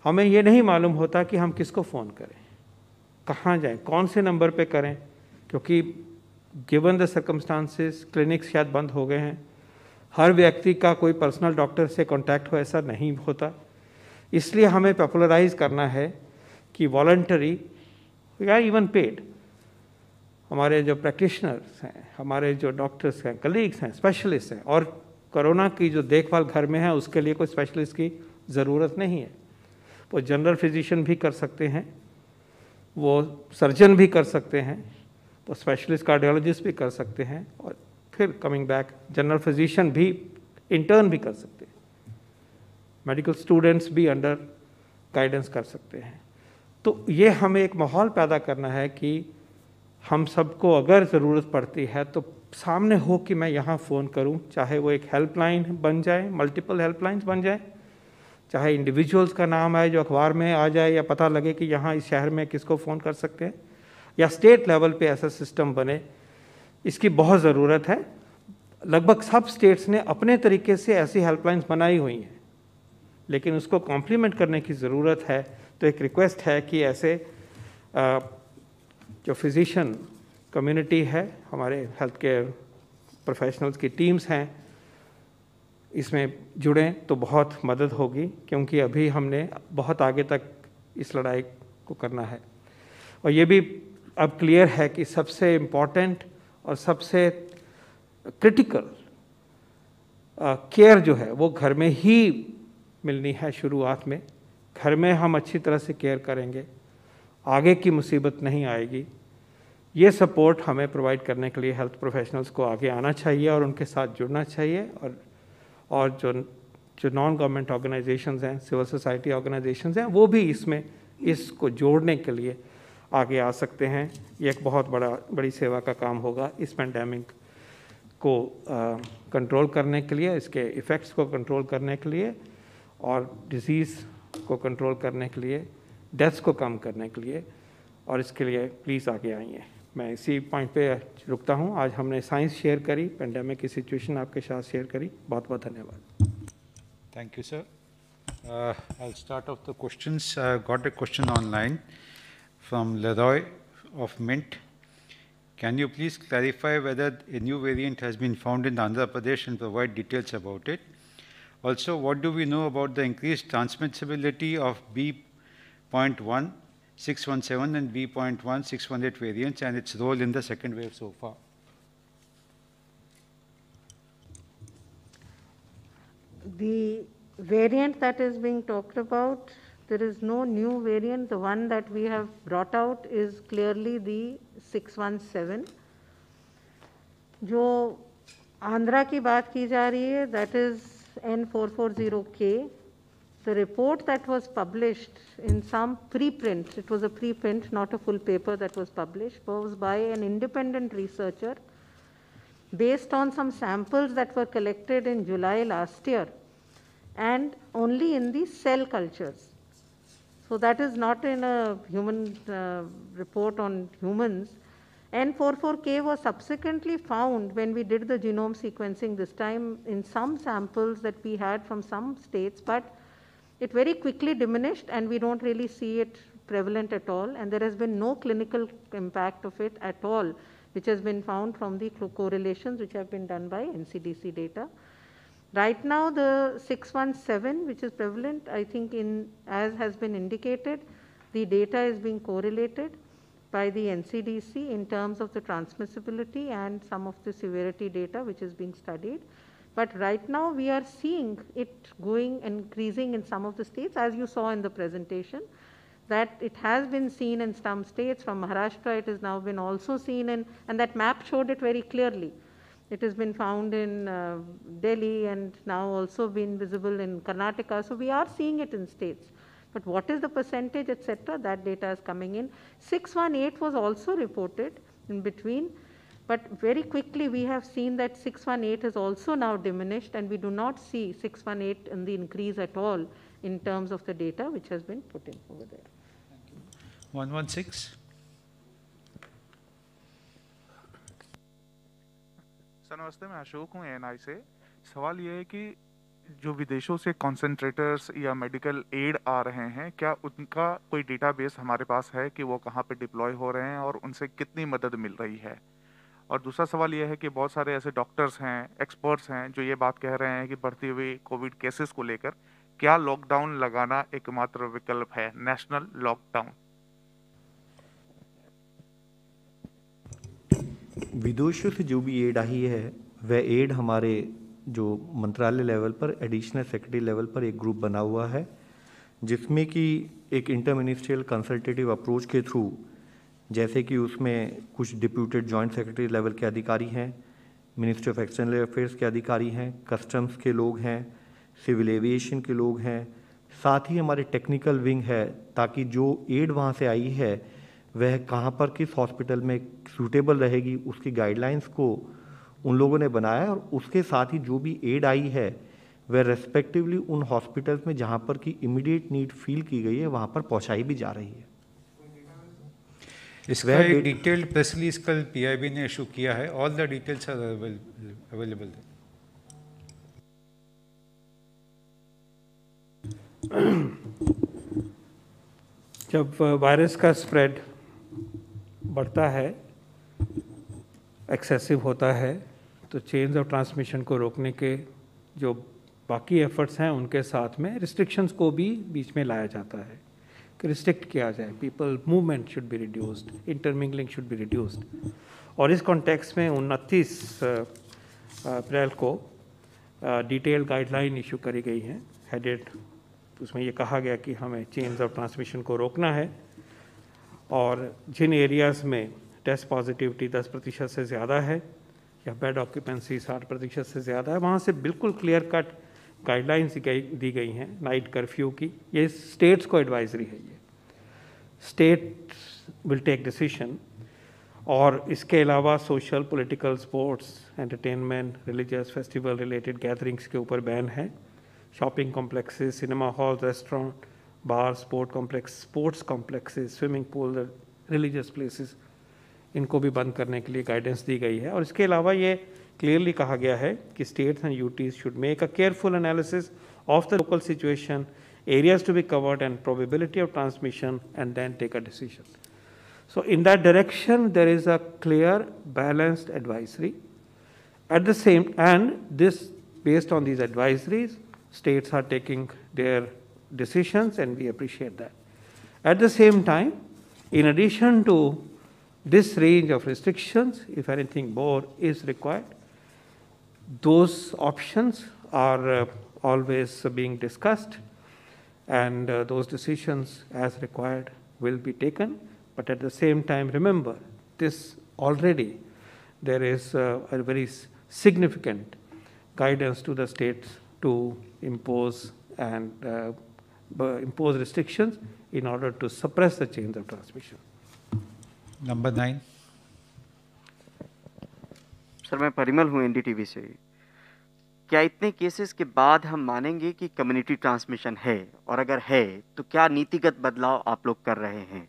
हमें ये नहीं मालूम होता कि हम किसको फ़ोन करें, कहाँ जाएं, कौन से नंबर पे करें, क्योंकि गिवन द सर्कमस्टांसेस क्लिनिक्स शायद बंद हो गए हैं, हर व्यक्ति का कोई पर्सनल डॉक्टर से कांटेक्ट हो ऐसा नहीं होता. इसलिए हमें पॉपुलराइज करना है कि वॉलंटरी या इवन पेड हमारे जो प्रैक्टिशनर्स हैं, हमारे जो डॉक्टर्स हैं, कलीग्स हैं, स्पेशलिस्ट हैं, और कोरोना की जो देखभाल घर में है उसके लिए कोई स्पेशलिस्ट की ज़रूरत नहीं है. वो जनरल फिजिशियन भी कर सकते हैं, वो सर्जन भी कर सकते हैं, वो स्पेशलिस्ट कार्डियोलॉजिस्ट भी कर सकते हैं, और फिर कमिंग बैक जनरल फिजिशियन भी इंटर्न भी कर सकते हैं, मेडिकल स्टूडेंट्स भी अंडर गाइडेंस कर सकते हैं. तो ये हमें एक माहौल पैदा करना है कि हम सबको अगर ज़रूरत पड़ती है तो सामने हो कि मैं यहाँ फ़ोन करूँ, चाहे वो एक हेल्पलाइन बन जाए, मल्टीपल हेल्पलाइंस बन जाए, चाहे इंडिविजुअल्स का नाम आए जो अखबार में आ जाए, या पता लगे कि यहाँ इस शहर में किसको फ़ोन कर सकते हैं, या स्टेट लेवल पे ऐसा सिस्टम बने. इसकी बहुत ज़रूरत है. लगभग सब स्टेट्स ने अपने तरीके से ऐसी हेल्पलाइंस बनाई हुई हैं, लेकिन उसको कॉम्प्लीमेंट करने की ज़रूरत है. तो एक रिक्वेस्ट है कि ऐसे जो फिजिशियन कम्युनिटी है, हमारे हेल्थ केयर प्रोफेशनल्स की टीम्स हैं, इसमें जुड़ें तो बहुत मदद होगी, क्योंकि अभी हमने बहुत आगे तक इस लड़ाई को करना है. और ये भी अब क्लियर है कि सबसे इम्पॉर्टेंट और सबसे क्रिटिकल केयर जो है वो घर में ही मिलनी है. शुरुआत में घर में हम अच्छी तरह से केयर करेंगे, आगे की मुसीबत नहीं आएगी. ये सपोर्ट हमें प्रोवाइड करने के लिए हेल्थ प्रोफेशनल्स को आगे आना चाहिए और उनके साथ जुड़ना चाहिए. और जो नॉन गवर्नमेंट ऑर्गेनाइजेशंस हैं, सिविल सोसाइटी ऑर्गेनाइजेशंस हैं, वो भी इसको जोड़ने के लिए आगे आ सकते हैं. ये एक बहुत बड़ी सेवा का काम होगा इस पेंडेमिक को कंट्रोल करने के लिए, इसके इफ़ेक्ट्स को कंट्रोल करने के लिए, और डिज़ीज़ को कंट्रोल करने के लिए, डेथ्स को कम करने के लिए, और इसके लिए प्लीज़ आगे आइए। मैं इसी पॉइंट पे रुकता हूँ। आज हमने साइंस शेयर करी, पेंडेमिक की सिचुएशन आपके साथ शेयर करी। बहुत बहुत धन्यवाद। Thank you, sir. I'll start off the questions. Got a question online from Leroy of Mint. Can you please clarify whether a new variant has been found in Andhra Pradesh and provide details about it? Also, what do we know about the increased transmissibility of B.1.617 and B.1.618 variants and its role in the second wave so far? The variant that is being talked about, there is no new variant. The one that we have brought out is clearly the 617. जो आंध्रा की बात की जा रही है, that is N440K. The report that was published in some preprint, it was a preprint, not a full paper that was published, was by an independent researcher based on some samples that were collected in July last year and only in the cell cultures. So that is not in a human report on humans. N44K was subsequently found when we did the genome sequencing this time in some samples that we had from some states, but it very quickly diminished and we don't really see it prevalent at all, and there has been no clinical impact of it at all, which has been found from the correlations which have been done by NCDC data. Right now, the 617, which is prevalent, I think as has been indicated, the data is being correlated by the NCDC in terms of the transmissibility and some of the severity data which is being studied. But right now, we are seeing it increasing in some of the states, as you saw in the presentation, that it has been seen in some states. From Maharashtra, it has now been also seen in, and that map showed it very clearly. It has been found in Delhi and now also been visible in Karnataka. So we are seeing it in states. But what is the percentage, etc., that data is coming in. 618 was also reported in between. But very quickly, we have seen that 618 has also now diminished, and we do not see 618 in the increase at all in terms of the data which has been put in over there. 116. Sir नमस्ते, मैं अशोक हूँ ANI से। सवाल ये है कि जो विदेशों से कॉन्सेंट्रेटर्स या मेडिकल एड आ रहे हैं, क्या उनका कोई डेटाबेस हमारे पास है कि वो कहाँ पे डिप्लॉय हो रहे हैं और उनसे कितनी मदद मिल रही है? और दूसरा सवाल ये है कि बहुत सारे ऐसे डॉक्टर्स हैं, एक्सपर्ट्स हैं जो ये बात कह रहे हैं कि बढ़ती हुई कोविड केसेस को लेकर क्या लॉकडाउन लगाना एकमात्र विकल्प है, नेशनल लॉकडाउन? विदेशों से जो भी एड आई है वह एड हमारे जो मंत्रालय लेवल पर एडिशनल सेक्रेटरी लेवल पर एक ग्रुप बना हुआ है, जिसमें कि एक इंटर मिनिस्ट्रियल कंसल्टेटिव अप्रोच के थ्रू, जैसे कि उसमें कुछ डिप्यूटेड जॉइंट सेक्रेटरी लेवल के अधिकारी हैं, मिनिस्ट्री ऑफ एक्सटर्नल अफेयर्स के अधिकारी हैं, कस्टम्स के लोग हैं, सिविल एविएशन के लोग हैं, साथ ही हमारे टेक्निकल विंग है, ताकि जो एड वहाँ से आई है वह कहाँ पर किस हॉस्पिटल में सूटेबल रहेगी उसकी गाइडलाइंस को उन लोगों ने बनाया, और उसके साथ ही जो भी एड आई है वह रेस्पेक्टिवली उन हॉस्पिटल्स में जहाँ पर की इमीडिएट नीड फील की गई है वहाँ पर पहुँचाई भी जा रही है। इसका एक डिटेल्ड प्रेस रिलीज कल PIB ने इशू किया है। All the details are available. जब वायरस का स्प्रेड बढ़ता है, एक्सेसिव होता है, तो चेन्स ऑफ ट्रांसमिशन को रोकने के जो बाकी एफर्ट्स हैं उनके साथ में रिस्ट्रिक्शंस को भी बीच में लाया जाता है कि रिस्ट्रिक्ट किया जाए, people movement should be reduced, intermingling should be reduced. और इस कॉन्टेक्स्ट में 29 अप्रैल को डिटेल गाइडलाइन इशू करी गई हैं हेडेड। उसमें ये कहा गया कि हमें चेन्स ऑफ ट्रांसमिशन को रोकना है, और जिन एरियाज़ में टेस्ट पॉजिटिविटी 10% से ज़्यादा है या बेड ऑक्यूपेंसी 60% से ज़्यादा है, वहाँ से बिल्कुल क्लियर कट गाइडलाइंस दी गई हैं नाइट कर्फ्यू की। ये स्टेट्स को एडवाइजरी है, ये स्टेट विल टेक डिसीजन। और इसके अलावा social, political, sports, entertainment, religious festival related gatherings के ऊपर बैन है। Shopping complexes, cinema hall, restaurant bar, sports complexes, swimming pool, religious places, इनको भी बंद करने के लिए गाइडेंस दी गई है। और इसके अलावा ये क्लियरली कहा गया है कि states and UTs should make a careful analysis of the local situation, areas to be covered and probability of transmission, and then take a decision. So in that direction, there is a clear, balanced advisory. At the same, and this, based on these advisories, states are taking their decisions, and we appreciate that. At the same time, in addition to this range of restrictions, if anything more is required, those options are always being discussed, and those decisions as required will be taken. But at the same time, remember, this already there is a very significant guidance to the states to impose and impose restrictions in order to suppress the chains of transmission. Number 9. Sir मैं परिमल हूँ NDTV से। क्या इतने cases के बाद हम मानेंगे कि कम्युनिटी ट्रांसमिशन है, और अगर है तो क्या नीतिगत बदलाव आप लोग कर रहे हैं?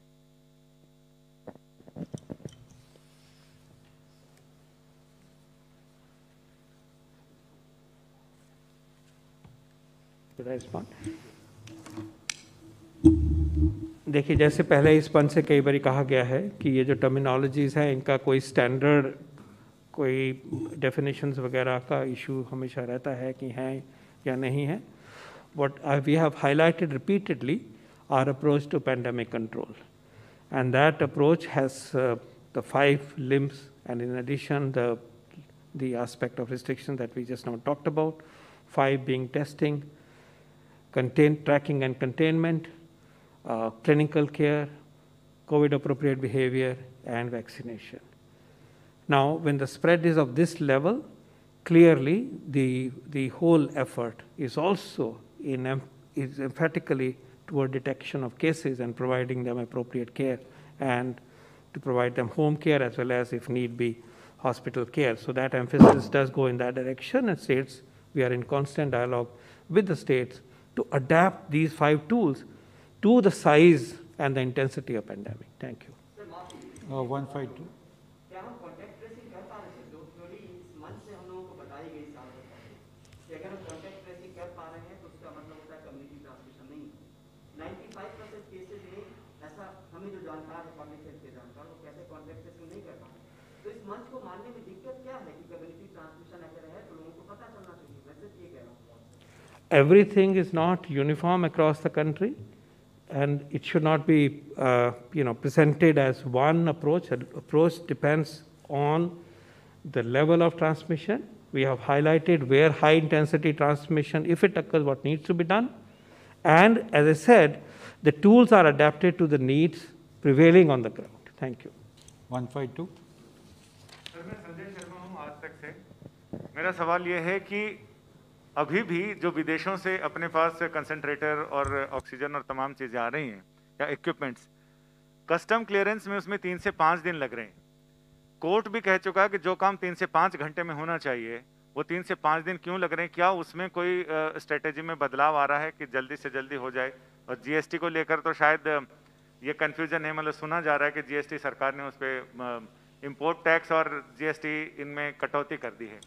देखिए, जैसे पहले इस पंच से कई बार कहा गया है कि ये जो टर्मिनोलॉजीज हैं, इनका कोई स्टैंडर्ड, कोई डेफिनेशंस वगैरह का इशू हमेशा रहता है कि हैं या नहीं है. What we have highlighted repeatedly our approach to pandemic control, and that approach has the 5 limbs, and in addition the aspect of restriction that we just now talked about, 5 being testing, tracking and containment, clinical care, COVID appropriate behavior, and vaccination. Now, when the spread is of this level, clearly the whole effort is also is emphatically toward detection of cases and providing them appropriate care, and to provide them home care as well as, if need be, hospital care. So that emphasis does go in that direction, and states, we are in constant dialogue with the states to adapt these 5 tools to the size and the intensity of pandemic. Thank you. 152. Everything is not uniform across the country, and it should not be presented as one approach. An approach depends on the level of transmission. We have highlighted where high intensity transmission, if it occurs, what needs to be done. And as I said, the tools are adapted to the needs prevailing on the ground. Thank you. 152. Sir मैं संजय शर्मा हूँ आज तक से। मेरा सवाल ये है कि अभी भी जो विदेशों से अपने पास कंसंट्रेटर और ऑक्सीजन और तमाम चीज़ें आ रही हैं या इक्विपमेंट्स, कस्टम क्लियरेंस में उसमें 3 से 5 दिन लग रहे हैं। कोर्ट भी कह चुका है कि जो काम 3 से 5 घंटे में होना चाहिए वो 3 से 5 दिन क्यों लग रहे हैं? क्या उसमें कोई स्ट्रेटेजी में बदलाव आ रहा है कि जल्दी से जल्दी हो जाए? और जीएसटी को लेकर तो शायद ये कन्फ्यूजन है, मतलब सुना जा रहा है कि जीएसटी सरकार ने उस पर इम्पोर्ट टैक्स और जीएसटी इनमें कटौती कर दी है।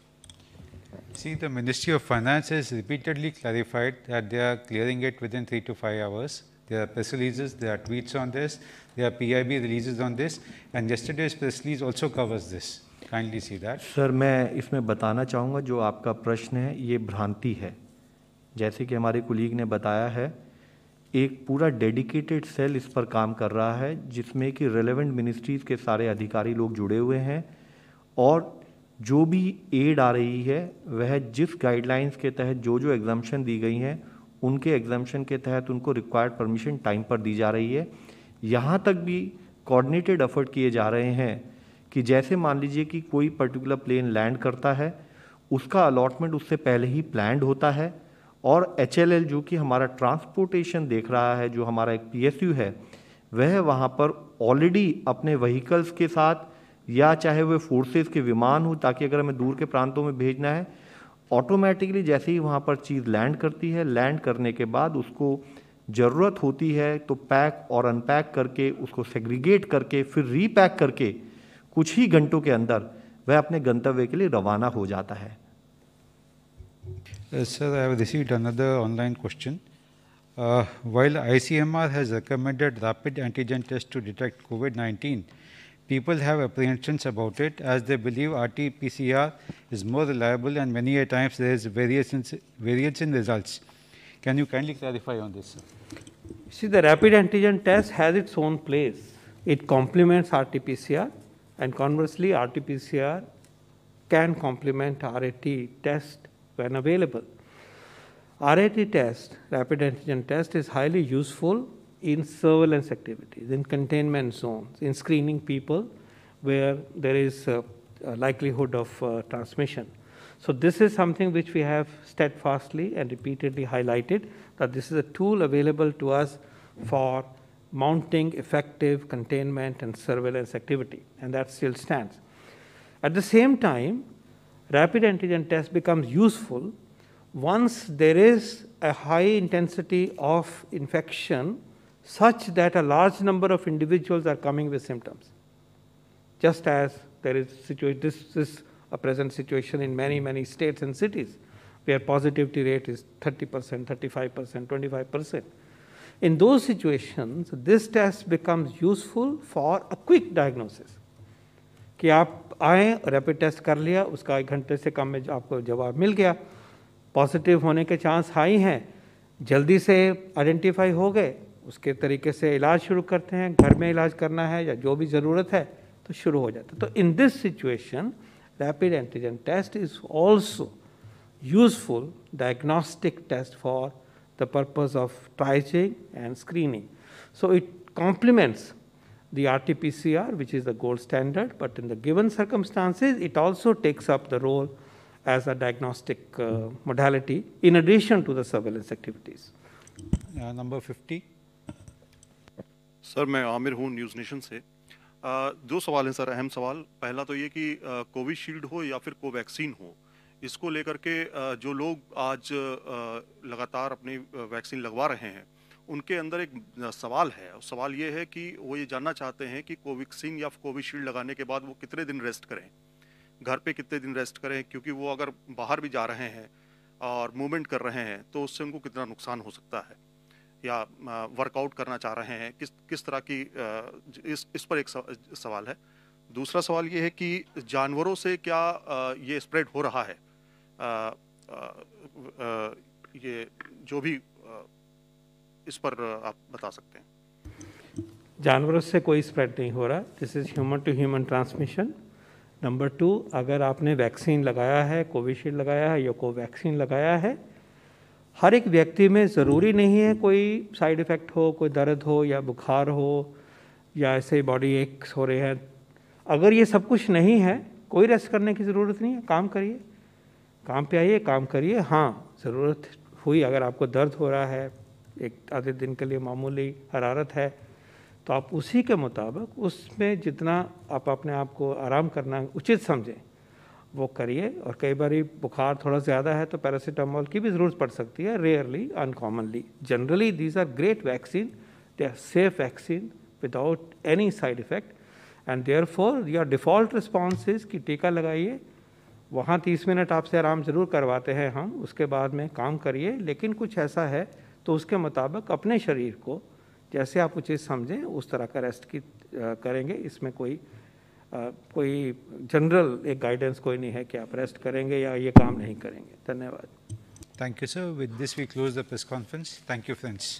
See, the Ministry of Finance has repeatedly clarified that they are clearing it within 3 to 5 hours. There are press releases, there are tweets on this, there are PIB releases on this, and yesterday's press release also covers this. Kindly see that. Sir मैं इसमें बताना चाहूँगा, जो आपका प्रश्न है ये भ्रांति है। जैसे कि हमारे कुलीग ने बताया है, एक पूरा डेडिकेटेड सेल इस पर काम कर रहा है, जिसमें कि रेलेवेंट मिनिस्ट्रीज़ के सारे अधिकारी लोग जुड़े हुए हैं, और जो भी एड आ रही है वह जिस गाइडलाइंस के तहत जो एग्जाम्पशन दी गई हैं, उनके एग्जाम्पशन के तहत उनको रिक्वायर्ड परमिशन टाइम पर दी जा रही है। यहाँ तक भी कोऑर्डिनेटेड एफर्ट किए जा रहे हैं कि जैसे मान लीजिए कि कोई पर्टिकुलर प्लेन लैंड करता है, उसका अलॉटमेंट उससे पहले ही प्लान्ड होता है, और HLL जो कि हमारा ट्रांसपोर्टेशन देख रहा है, जो हमारा एक PSU है, वह वहाँ पर ऑलरेडी अपने व्हीकल्स के साथ या चाहे वह फोर्सेस के विमान हो, ताकि अगर हमें दूर के प्रांतों में भेजना है, ऑटोमेटिकली जैसे ही वहाँ पर चीज़ लैंड करती है, लैंड करने के बाद उसको ज़रूरत होती है तो पैक और अनपैक करके उसको सेग्रीगेट करके फिर रीपैक करके कुछ ही घंटों के अंदर वह अपने गंतव्य के लिए रवाना हो जाता है। Sir, I have received another online question. While ICMR has recommended rapid antigen test to detect COVID-19, people have apprehensions about it as they believe RT-PCR is more reliable and many a times there is variance in results. Can you kindly clarify on this, sir? See, the rapid antigen test has its own place. It complements RT-PCR, and conversely, RT-PCR can complement RAT test when available. RAT test, rapid antigen test, is highly useful in surveillance activities, in containment zones, in screening people where there is a likelihood of transmission. So this is something which we have steadfastly and repeatedly highlighted, that this is a tool available to us for mounting effective containment and surveillance activity, and that still stands. At the same time, rapid antigen test becomes useful once there is a high intensity of infection such that a large number of individuals are coming with symptoms. Just as there is this is a present situation in many states and cities where positivity rate is 30%, 35%, 25%. In those situations, this test becomes useful for a quick diagnosis. कि आप आए, rapid test कर लिया, उसका 1 घंटे से कम में आपको जवाब मिल गया, पॉजिटिव होने के चांस हाई हैं, जल्दी से आइडेंटिफाई हो गए, उसके तरीके से इलाज शुरू करते हैं, घर में इलाज करना है या जो भी ज़रूरत है तो शुरू हो जाता है। तो in this situation rapid antigen test is also useful diagnostic test for the purpose of triaging and screening. So it complements the RT-PCR, which is the gold standard, but in the given circumstances, it also takes up the role as a diagnostic modality in addition to the surveillance activities. Number 50. Sir मैं आमिर हूँ news nation से। दो सवाल हैं sir, अहम सवाल। पहला तो ये कि कोविशील्ड हो या फिर कोवैक्सीन हो, इसको लेकर के जो लोग आज लगातार अपनी वैक्सीन लगवा रहे हैं उनके अंदर एक सवाल है। सवाल ये है कि वो ये जानना चाहते हैं कि कोवैक्सीन या कोविशील्ड लगाने के बाद वो कितने दिन रेस्ट करें, घर पे कितने दिन रेस्ट करें, क्योंकि वो अगर बाहर भी जा रहे हैं और मूवमेंट कर रहे हैं तो उससे उनको कितना नुकसान हो सकता है, या वर्कआउट करना चाह रहे हैं, किस तरह की इस पर एक सवाल है। दूसरा सवाल ये है कि जानवरों से क्या ये स्प्रेड हो रहा है, ये जो भी इस पर आप बता सकते हैं। जानवरों से कोई स्प्रेड नहीं हो रहा, this is human to human transmission. Number 2, अगर आपने वैक्सीन लगाया है, कोविशील्ड लगाया है या कोवैक्सीन लगाया है, हर एक व्यक्ति में ज़रूरी नहीं है कोई साइड इफ़ेक्ट हो, कोई दर्द हो या बुखार हो या ऐसे बॉडी एक्स हो रहे हैं। अगर ये सब कुछ नहीं है, कोई रेस्ट करने की ज़रूरत नहीं है, काम करिए, काम पे आइए, काम करिए। हाँ, ज़रूरत हुई, अगर आपको दर्द हो रहा है, एक आधे दिन के लिए मामूली हरारत है, तो आप उसी के मुताबिक उसमें जितना आप अपने आप को आराम करना उचित समझें वो करिए। और कई बार बुखार थोड़ा ज़्यादा है तो पैरासीटामोल की भी ज़रूरत पड़ सकती है, rarely, uncommonly. Generally these are great vaccine, they are safe vaccine without any side effect, and therefore your default response is कि टीका लगाइए, वहाँ 30 मिनट आपसे आराम ज़रूर करवाते हैं हम, उसके बाद में काम करिए। लेकिन कुछ ऐसा है तो उसके मुताबिक अपने शरीर को जैसे आप उचित समझें उस तरह का रेस्ट की करेंगे। इसमें कोई जनरल एक गाइडेंस कोई नहीं है कि आप रेस्ट करेंगे या ये काम नहीं करेंगे। धन्यवाद। Thank you, sir. With this, we close the press conference. Thank you, friends.